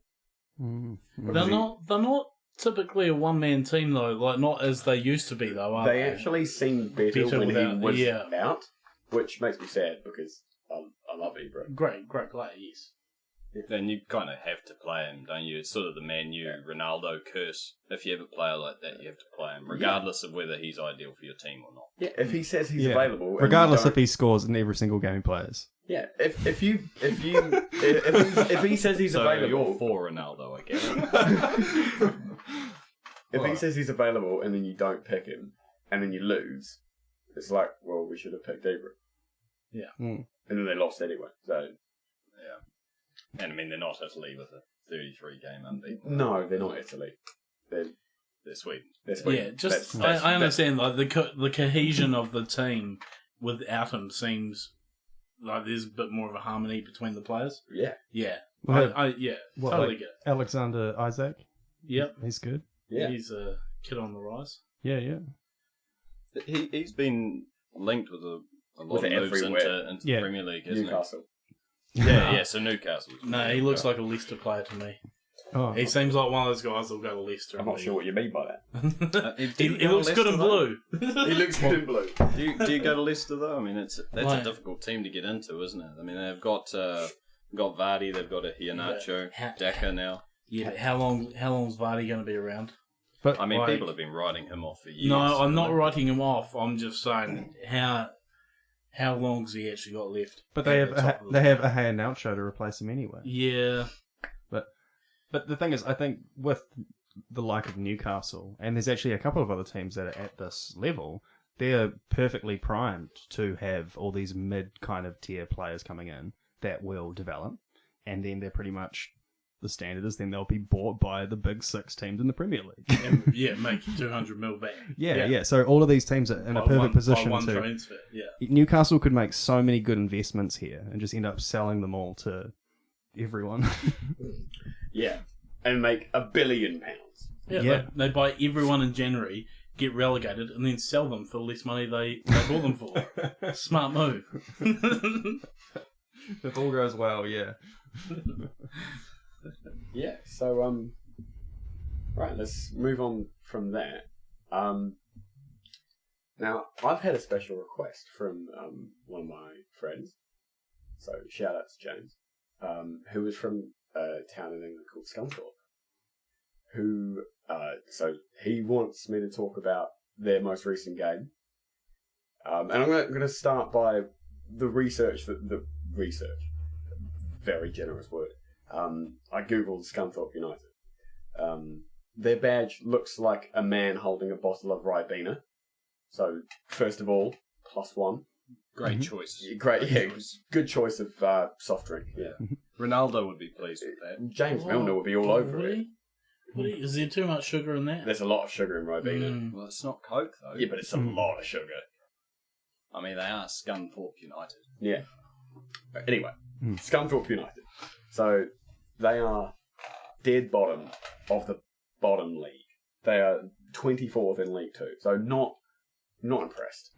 They're not typically a one-man team, though. Like, not as they used to be, though, are they? They actually seemed better when without, he was out, which makes me sad because I love Ibra. Great player, yes. Then you kind of have to play him, don't you? It's sort of the Man U Ronaldo curse. If you have a player like that, you have to play him, regardless of whether he's ideal for your team or not. Yeah, if he says he's available, regardless if he scores in every single game he plays. Yeah, if he says he's so available, you're for Ronaldo, I guess. If he says he's available and then you don't pick him and then you lose, it's like, well, we should have picked Ibra. Yeah. And then they lost anyway. So yeah, and I mean they're not Italy with a 33-game unbeaten. No, they're not Italy. They're Sweden. They're Sweden. Yeah, just I understand like the cohesion of the team without him seems like there's a bit more of a harmony between the players. Yeah. Yeah. Well, Totally get it. Alexander Isaac. Yep. He's good. Yeah. He's a kid on the rise. Yeah. He's been linked with a lot of moves into the Premier League, isn't Newcastle. Yeah, so Newcastle. No, he looks like a Leicester player to me. Oh, he seems like one of those guys that'll go to Leicester. I'm not sure what you mean by that. he looks good in blue. He looks good in blue. Do you go to Leicester though? I mean, that's a difficult team to get into, isn't it? I mean, they've got Vardy, they've got a Iheanacho, Daka now. Yeah, but how long's Vardy going to be around? But I mean, people have been writing him off for years. No, I'm not writing him off. I'm just saying how long's he actually got left? But they have a Iheanacho to replace him anyway. Yeah. But the thing is, I think with the like of Newcastle, and there's actually a couple of other teams that are at this level, they're perfectly primed to have all these mid kind of tier players coming in that will develop, and then they're pretty much the standard is then they'll be bought by the big six teams in the Premier League. And, make 200 mil back. Yeah. So all of these teams are in a perfect position to. Transfer. Yeah. Newcastle could make so many good investments here and just end up selling them all to everyone. Yeah, and make £1 billion. Yeah. They buy everyone in January, get relegated, and then sell them for less money they bought them for. Smart move. If all goes well, yeah. Yeah, so, right, let's move on from that. Now, I've had a special request from one of my friends, so shout out to James, who is from a town in England called Scunthorpe, who, so he wants me to talk about their most recent game. And I'm going to start by the research, very generous word. I googled Scunthorpe United. Their badge looks like a man holding a bottle of Ribena. So, first of all, +1. Great choice. Great choice. Good choice of soft drink. Yeah. Ronaldo would be pleased with that. James Milner would be all over it. Is there too much sugar in that? There's a lot of sugar in Ribena. Well, it's not Coke though. Yeah, but it's a lot of sugar. I mean, they are Scunthorpe United. Yeah. Anyway, Scunthorpe United. So they are dead bottom of the bottom league. They are 24th in League 2. So not impressed.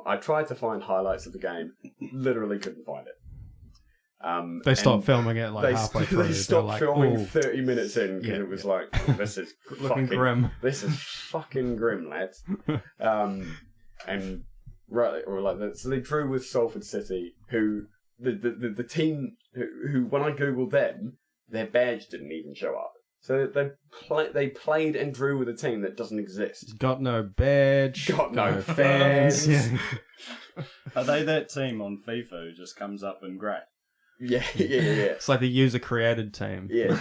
I tried to find highlights of the game. Literally couldn't find it. They stopped filming it halfway through. They stopped filming 30 minutes in because it was like, this is looking grim. This is fucking grim, lads. And right, so they drew with Salford City, who the team who when I googled them, their badge didn't even show up. So they played and drew with a team that doesn't exist. Got no badge. Got no fans. Yeah. Are they that team on FIFA who just comes up in grey? Yeah. It's like the user-created team. Yeah.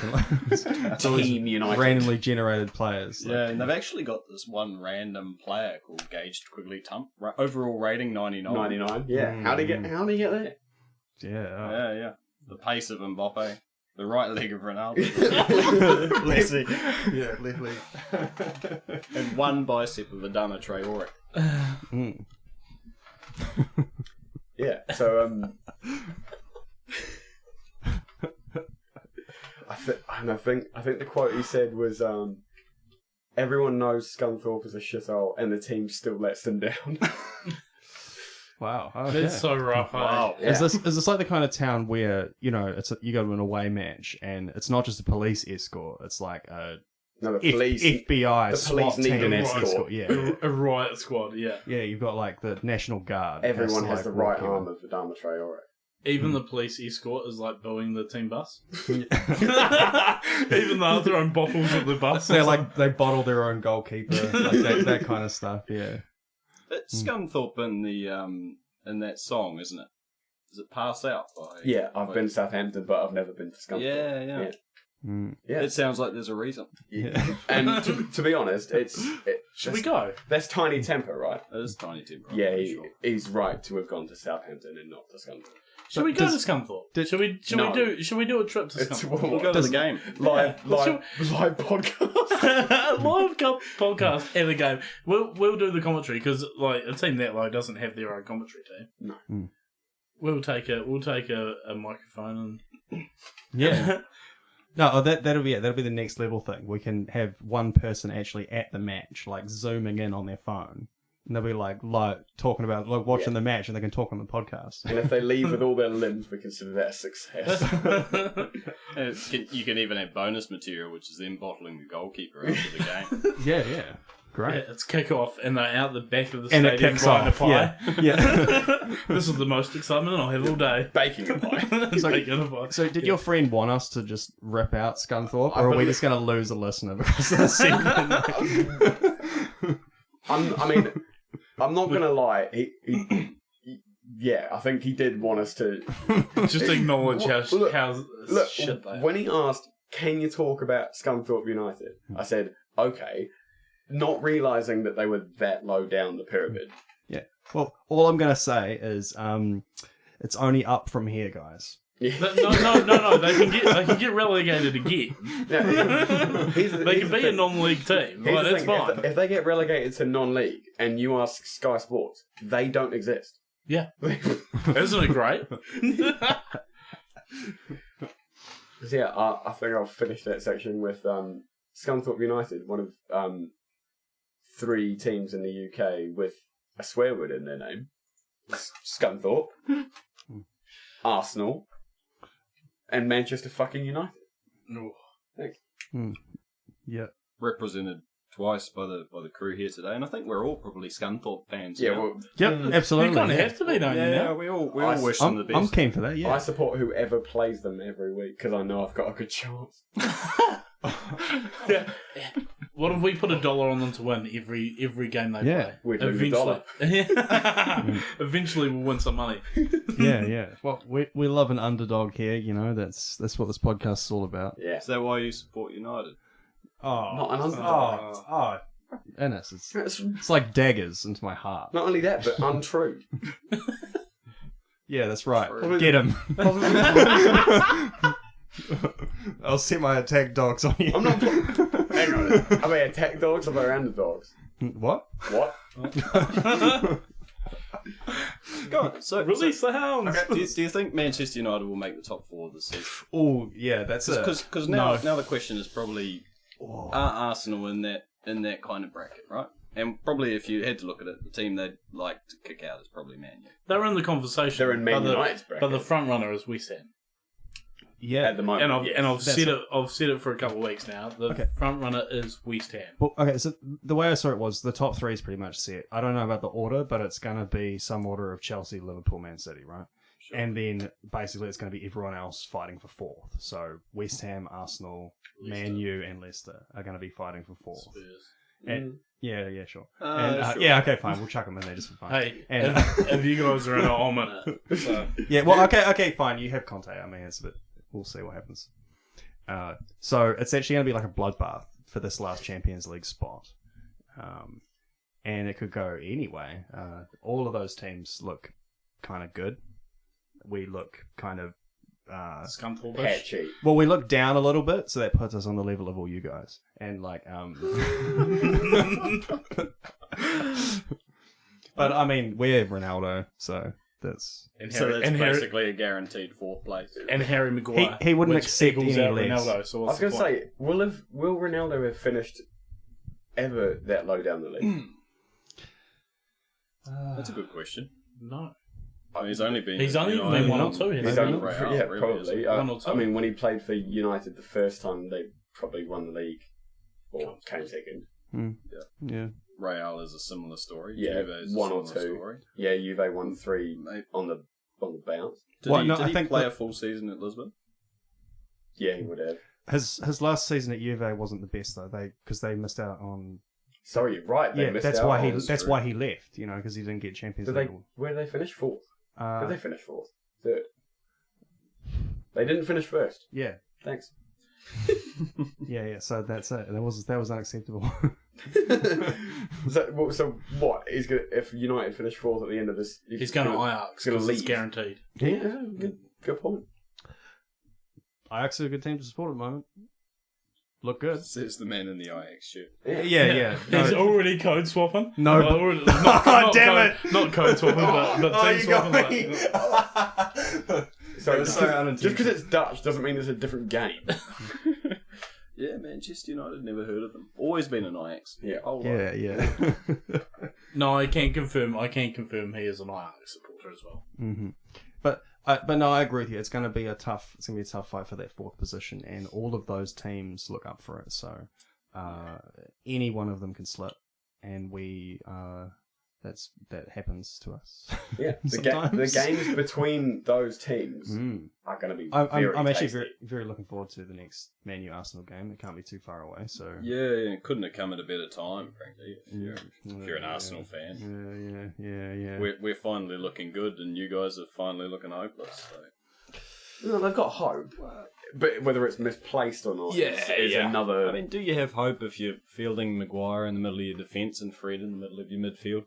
Team United. Randomly generated players. Yeah, and they've actually got this one random player called Gauged Quigley Tump. Overall rating 99. 99. Yeah. How do you get that? Yeah. Yeah. The pace of Mbappe. The right leg of Ronaldo. left leg. Yeah, left leg. And one bicep of Adama Traore. Yeah, so I think the quote he said was everyone knows Scunthorpe is a shithole and the team still lets them down. Wow, okay. That's so rough. Wow. Yeah. Is this like the kind of town where you go to an away match and it's not just a police escort, it's like a No, the police. FBI the SWAT police need team an escort. Yeah, A riot squad, yeah. yeah. You've got like the National Guard. Everyone has to, the like, right walk arm of Adama Traore. Even the police escort is like booing the team bus. Even though they're throwing bottles at the bus. They bottle their own goalkeeper, like that kind of stuff. Yeah. It's Scunthorpe in that song, isn't it? Does it pass out by? Yeah, I've been to Southampton, but I've never been to Scunthorpe. Yeah. Yeah. It sounds like there's a reason. Yeah. And to be honest, Should we go? That's Tiny Temper, right? It is Tiny Timber. Yeah, sure. he's right to have gone to Southampton and not to Scunthorpe. Should we go to Scunthorpe? Should we do a trip to Scunthorpe? We'll go to the game. Live podcast. Live podcast and the game. We'll do the commentary because like a team that low doesn't have their own commentary team. No. We'll take a microphone and Yeah. No, that'll be it. That'll be the next level thing. We can have one person actually at the match, like zooming in on their phone, and they'll be like talking about watching the match, and they can talk on the podcast. And if they leave with all their limbs, we consider that a success. You can even have bonus material, which is them bottling the goalkeeper after the game. Yeah, great. yeah, it's kick off and they're out the back of the And it stadium kicks buying a off. pie. Yeah. This is the most excitement I'll have all day. Baking a pie. Baking a pie. So, did your friend want us to just rip out Scunthorpe, I or are we believe- just going to lose a listener because of the segment? I'm not gonna lie. Yeah, I think he did want us to. Just acknowledge how Look, shit they are. when he asked, "Can you talk about Scunthorpe United?" I said, "Okay," not realizing that they were that low down the pyramid. Yeah. Well, all I'm going to say is, it's only up from here, guys. Yeah. No. They can get relegated again. Yeah. They can be a non-league team. Here's Like, the that's thing, fine. if they get relegated to non-league and you ask Sky Sports, they don't exist. Yeah, isn't it great? So yeah, I think I'll finish that section with Scunthorpe United, one of 3 teams in the UK with a swear word in their name. Scunthorpe, Arsenal, and Manchester fucking United. No. Thanks. Yeah. Represented twice by the crew here today, and I think we're all probably Scunthorpe fans. Yeah, now. well, Yep, absolutely. You kind of have to be, don't you? yeah, Now? we all I- wish them the I'm best. keen for that, yeah. I support whoever plays them every week because I know I've got a good chance. Yeah. What if we put $1 on them to win every game they Yeah. play? We'd lose $1. Eventually, we'll win some money. Yeah. Well, we love an underdog here, you know, that's what this podcast is all about. Yeah. Is that why you support United? Oh, Not an underdog. Ennis, It's it's like daggers into my heart. not only that, but untrue. Yeah, that's right. True. Get him. I'll set my attack dogs on you. I'm not. Hang on. Are they attack dogs or they're underdogs? What? What? Go on. So, Release the hounds. do you think Manchester United will make the top 4 this season? Oh, yeah, that's it. Because now the question is probably are Arsenal in that kind of bracket, right? And probably if you had to look at it, the team they'd like to kick out is probably Man U. They're in the conversation. They're in Man but United's But bracket. the front runner is West Ham. Yeah. At the moment, I've that's said it. I've said it for a couple of weeks now. The front runner is West Ham. Well, okay, so the way I saw it was the top 3 is pretty much set. I don't know about the order, but it's going to be some order of Chelsea, Liverpool, Man City, right? Sure. And then basically it's going to be everyone else fighting for 4th. So West Ham, Arsenal, Man U, and Leicester are going to be fighting for 4th. Spurs. And, yeah, sure. Sure. Yeah, okay, fine. We'll chuck them in there just for fun. Hey, And- if you guys are in it, I'm in it. So. Yeah, well, okay, fine. You have Conte. I mean, it's a bit. We'll see what happens. So it's actually going to be like a bloodbath for this last Champions League spot, and it could go anyway. All of those teams look kind of good. We look kind of Scunthorpe. Patchy. Well, we look down a little bit, so that puts us on the level of all you guys. And but I mean, we're Ronaldo, so that's basically a guaranteed 4th place. And Harry Maguire. He wouldn't which accept equals any out less. Ronaldo. So I was going to say, will Ronaldo have finished ever that low down the league? That's a good question. No. He's only been been one or two. He's only, probably. One or two. I mean, when he played for United the first time, they probably won the league, or came second. Yeah. Real is a similar story. Yeah, Juve is one a or similar two. Story. Yeah, Juve won 3 on the bounce. Did he play a full season at Lisbon? Yeah, he would have. His last season at Juve wasn't the best though. Because they missed out on. Sorry, you're right. They missed that's out why on that's why he left. You know, because he didn't get Champions League. Where did they finish? 4th. Did they finish 4th? 3rd. They didn't finish 1st. Yeah. Thanks. Yeah. So that's it. That was unacceptable. So what? He's gonna, if United finish 4th at the end of this, He's going to Ajax because it's guaranteed. Yeah, good point. Ajax are a good team to support at the moment. Look good. Says the man in the Ajax shirt. Yeah. He's already code swapping. No, damn it! Not code swapping, but team swapping. So just because it's Dutch doesn't mean it's a different game. Yeah, Manchester United, never heard of them. Always been an Ajax. Yeah. Yeah. No, I can confirm he is an Ajax supporter as well. Mm-hmm. But no, I agree with you. It's going to be a tough fight for that 4th position, and all of those teams look up for it. So any one of them can slip, and that happens to us. Yeah, the games between those teams are going to be. I'm actually very, very looking forward to the next Man U Arsenal game. It can't be too far away. So yeah, couldn't have come at a better time, frankly. If you're an Arsenal fan, yeah. We're finally looking good, and you guys are finally looking hopeless. So. No, they've got hope, but whether it's misplaced or not is another. I mean, do you have hope if you're fielding Maguire in the middle of your defence and Fred in the middle of your midfield?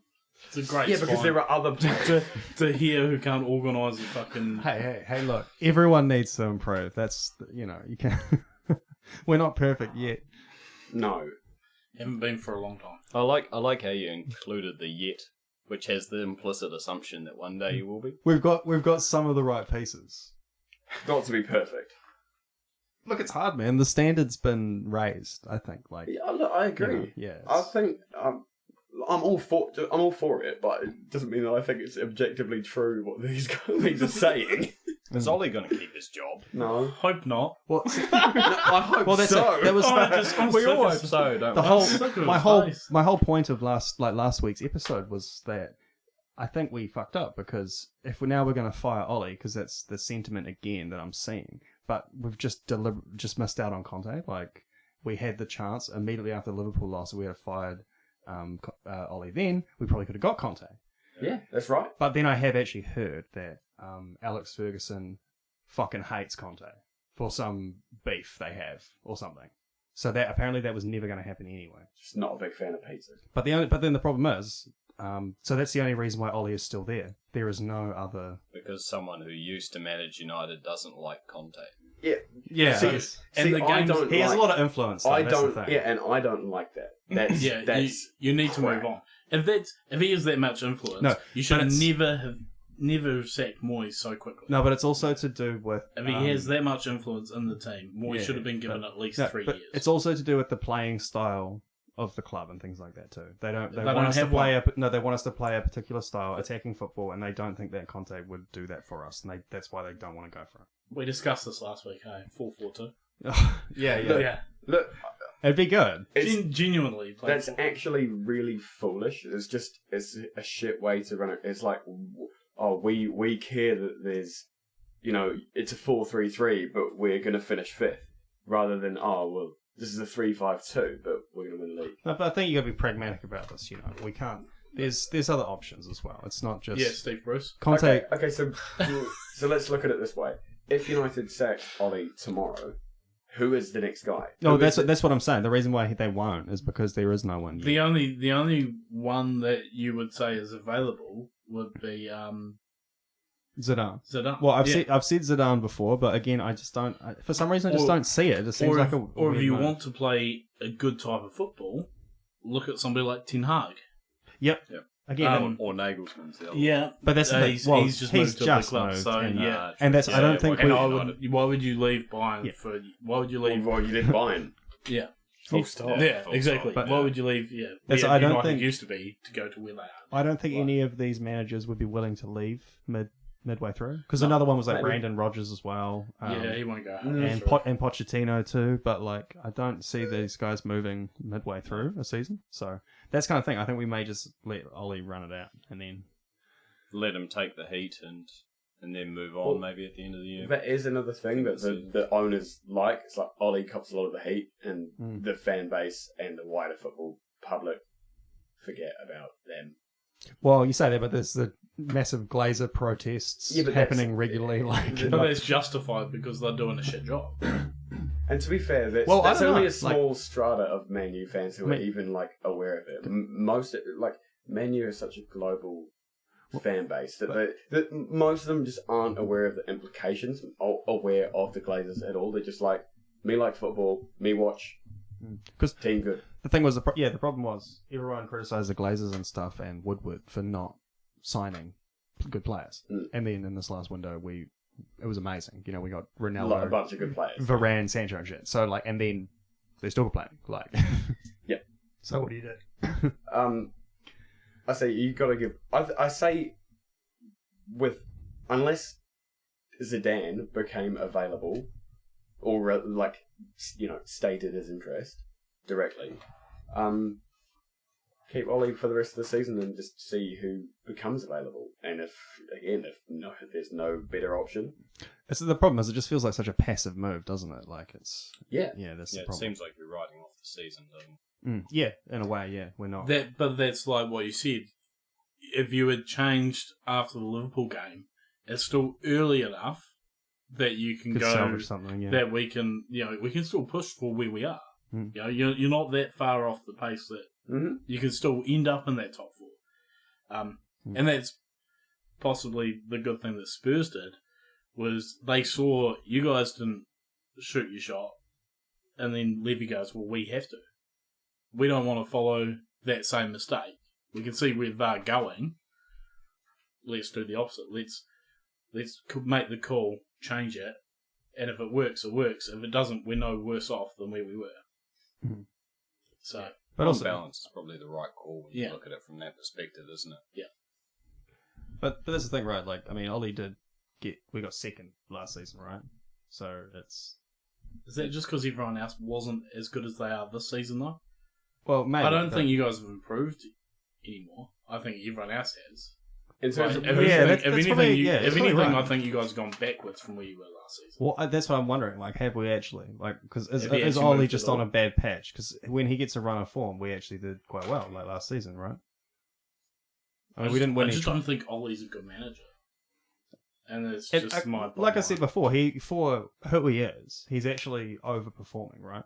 It's a great because spine. there are other to hear who can't organise a fucking. Hey! Look, everyone needs to improve. That's you can't. We're not perfect yet. No, haven't been for a long time. I like how you included the yet, which has the implicit assumption that one day you will be. We've got some of the right pieces. Not to be perfect. Look, it's hard, man. The standard's been raised. I think. Look, I agree. Yeah. I think. I'm all for it, but it doesn't mean that I think it's objectively true what these guys are saying. Is Ollie going to keep his job? No, hope not. Well, I hope so. That was we all hope so. Don't we? My whole point of last week's episode was that I think we fucked up because if we're going to fire Ollie, because that's the sentiment again that I'm seeing, but we've just missed out on Conte. Like we had the chance immediately after the Liverpool loss, we had fired. Ollie, then we probably could have got Conte. Yeah, that's right. But then I have actually heard that Alex Ferguson fucking hates Conte for some beef they have or something. So that apparently that was never going to happen anyway. Just not a big fan of pizza. But then the problem is, so that's the only reason why Ollie is still there. There is no other because someone who used to manage United doesn't like Conte. Yeah. See, the game, he has a lot of influence. Though, I don't. Yeah, and I don't like that. That's you need to move on. If he has that much influence, you should never have sacked Moyes so quickly. No, but it's also to do with if he has that much influence in the team, Moyes should have been given at least 3 years. It's also to do with the playing style of the club and things like that too. They want us to play they want us to play a particular style, attacking football, and they don't think that Conte would do that for us, and that's why they don't want to go for it. We discussed this last week, hey? 4-4-2. Yeah. Look, it'd be good. Genuinely. That's actually really foolish. It's a shit way to run it. It's like, we care that there's, it's a 4-3-3, but we're going to finish 5th. Rather than, this is a 3-5-2, but we're going to win the league. No, but I think you got to be pragmatic about this. We can't. There's other options as well. It's not just Steve Bruce. Conte. Okay, so let's look at it this way. If United sack Ollie tomorrow, who is the next guy? No, that's what I'm saying. The reason why they won't is because there is no one yet. The only one that you would say is available would be Zidane. Zidane. Well, I've said Zidane before, but again, I just don't. For some reason, I just don't see it. It seems like a or if weird you move. want to play a good type of football, look at somebody like Ten Hag. Yep. Again, or Nagelsmann's the other Yeah, but that's the thing. he's just moved to the club. moved, So and, yeah, and that's I don't think. and why would you leave Bayern for? Why would you leave? Well, you did Bayern. Yeah. Full stop. Yeah, full exactly. stop, Why would you leave? Yeah, That's- where I don't United think- used to be to go to where they are. I don't think any of these managers would be willing to leave midway through, because another one was like maybe. Brandon Rodgers as well. Yeah, he won't go. and Pochettino too, but like I don't see these guys moving midway through a season. So that's kind of thing. I think we may just let Ollie run it out and then let him take the heat and then move on maybe at the end of the year. That is another thing that the owners like. It's like Ollie cops a lot of the heat, and the fan base and the wider football public forget about them. Well, you say that, but there's the massive Glazer protests happening regularly. But that's justified because they're doing a shit job. And to be fair, that's I don't only know. a small strata of Man U fans who are even like aware of it. Most like Man U is such a global fan base that most of them just aren't aware of the implications or aware of the Glazers at all. They're just like, me like football, me watch, because team good. the thing was the problem was everyone criticised the Glazers and stuff and Woodward for not signing good players, and then in this last window it was amazing. You know, we got Ronaldo, A bunch of good players, Varane, Sancho, and shit. So like, and then they're still playing. Like, yeah. So what do you do? I say you got to give. I say unless Zidane became available or like stated his interest directly, keep Ollie for the rest of the season and just see who becomes available. And if there's no better option. The problem is it just feels like such a passive move, doesn't it? Like it's that's the it problem. seems like you're writing off the season, doesn't it? Yeah, in a way, yeah, we're not. But that's like what you said. If you had changed after the Liverpool game, it's still early enough that you can Could go salvage something, yeah. that we can still push for where we are. You're not that far off the pace that you can still end up in that top four. And that's possibly the good thing that Spurs did, was they saw you guys didn't shoot your shot, and then Levy goes, well, we have to. We don't want to follow that same mistake. We can see where they're going. Let's do the opposite. Let's make the call, change it, and if it works, it works. If it doesn't, we're no worse off than where we were. So, but also, balance is probably the right call when you look at it from that perspective, isn't it? Yeah. But that's the thing, right? Like, I mean, Ollie we got second last season, right? So it's. Is that just because everyone else wasn't as good as they are this season, though? Well, maybe. I don't think you guys have improved anymore. I think everyone else has. In terms of if anything, I think you guys have gone backwards from where you were last season. Well, that's what I'm wondering. Like, have we actually? Like, because is actually Ollie moved just at on all? a bad patch? Because when he gets a run of form, we actually did quite well, like last season, right? I mean, we didn't win. I just don't think Ollie's a good manager. And it's just my like I said before, for who he is, he's actually overperforming, right?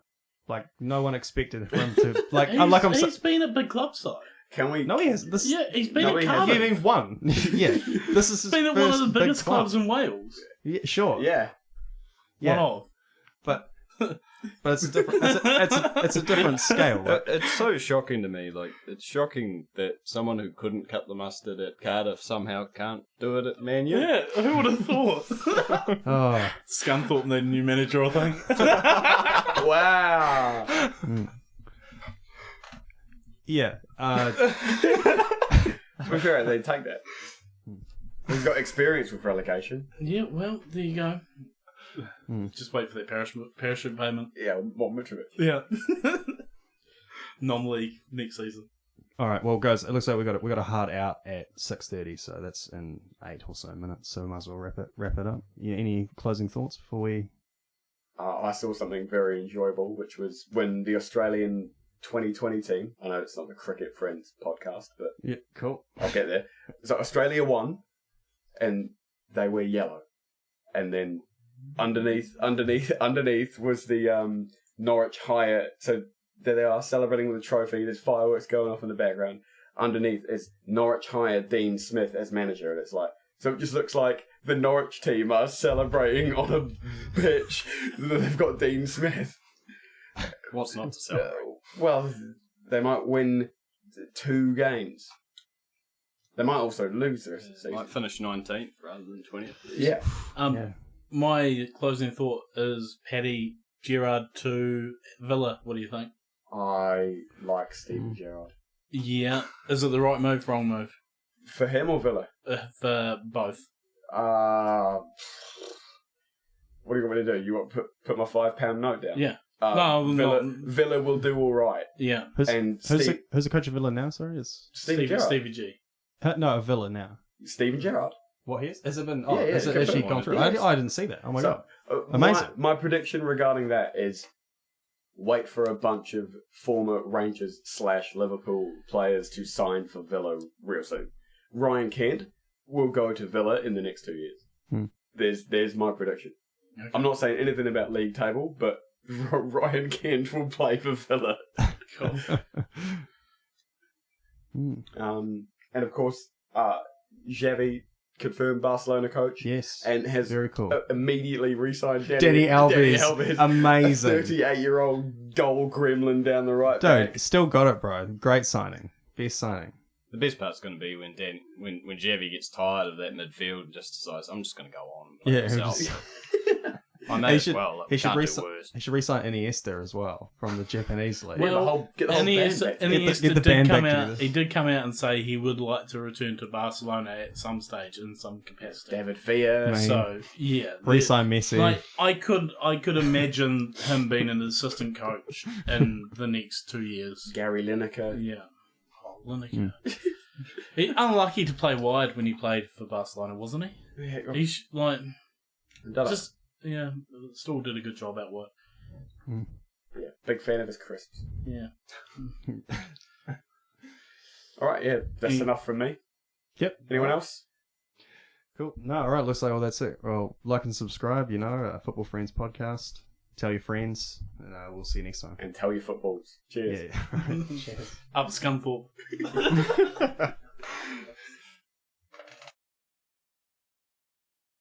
Like no one expected him to like. He's been at big clubs though. Can we? No, he has. He's been at Cardiff. Yeah, he's won. Yeah, this is his Been at first one of the big biggest club. clubs in Wales. Yeah, sure. Yeah. Yeah. One of. But it's a different. It's a different scale. Right? It's so shocking to me. Like, it's shocking that someone who couldn't cut the mustard at Cardiff somehow can't do it at Man U. Yeah, who would have thought? Oh. Scunthorpe, the new manager, I think. Wow. Yeah. To be fair, they take that. He's got experience with relegation. Yeah, well, there you go. Just wait for that parachute payment. Yeah, what Mitrović? Yeah. Non-league next season. All right. Well, guys, it looks like we got a hard out at 6:30, so that's in 8 or so minutes. So we might as well wrap it up. Yeah. Any closing thoughts before we? I saw something very enjoyable, which was when the Australian 2020 team. I know it's not the Cricket Friends podcast, but Yeah. Cool. I'll get there. So Australia won, and they were yellow, and then underneath was the Norwich Hyatt. So there they are celebrating with a trophy. There's fireworks going off in the background. underneath is Norwich hired Dean Smith as manager, and it's like, so it just looks like the Norwich team are celebrating on a pitch that they've got Dean Smith. What's not to celebrate? Well, they might win 2 games. They might also lose the rest of the season. Might finish 19th rather than 20th. Yeah. My closing thought is Paddy Gerrard to Villa. What do you think? I like Steven Gerrard. Yeah. Is it the right move, wrong move? For him or Villa? For both. What do you want me to do? You want to put my £5 note down? Yeah. No, Villa will do all right. Yeah. Who's the coach of Villa now? Sorry, is Steven Gerrard. Stevie G. No, of Villa now. Steven Gerrard. What has it been? Has it actually gone through? I didn't see that. Oh my god! Amazing. My prediction regarding that is wait for a bunch of former Rangers / Liverpool players to sign for Villa real soon. Ryan Kent will go to Villa in the next 2 years. There's my prediction. Okay. I'm not saying anything about league table, but Ryan Kent will play for Villa. Cool. And of course, Xavi confirmed Barcelona coach. Yes, and has very cool. Immediately re-signed Dani Alves. Amazing. 38-year-old goal gremlin down the right Dude, back. still got it, bro. Great signing. Best signing. The best part's going to be when Xavi gets tired of that midfield and just decides, I'm just going to go on and play myself. I may as well. Look, He should resign Iniesta as well from the Japanese league. Well, get the whole band back. Iniesta he did come out and say he would like to return to Barcelona at some stage in some capacity. David Villa. So yeah, Resign Messi. Like I could imagine him being an assistant coach in the next 2 years. Gary Lineker. Yeah, Lineker. He unlucky to play wide when he played for Barcelona, wasn't he? Yeah, He's still did a good job at work. Yeah, big fan of his crisps. Yeah. All right, yeah, that's enough from me. Yep. Anyone else? Cool. No, all right. Looks like that's it. Well, like and subscribe. Football Friends podcast. Tell your friends, and we'll see you next time. And tell your footballs. Cheers. Yeah. Cheers. Up Scunthorpe.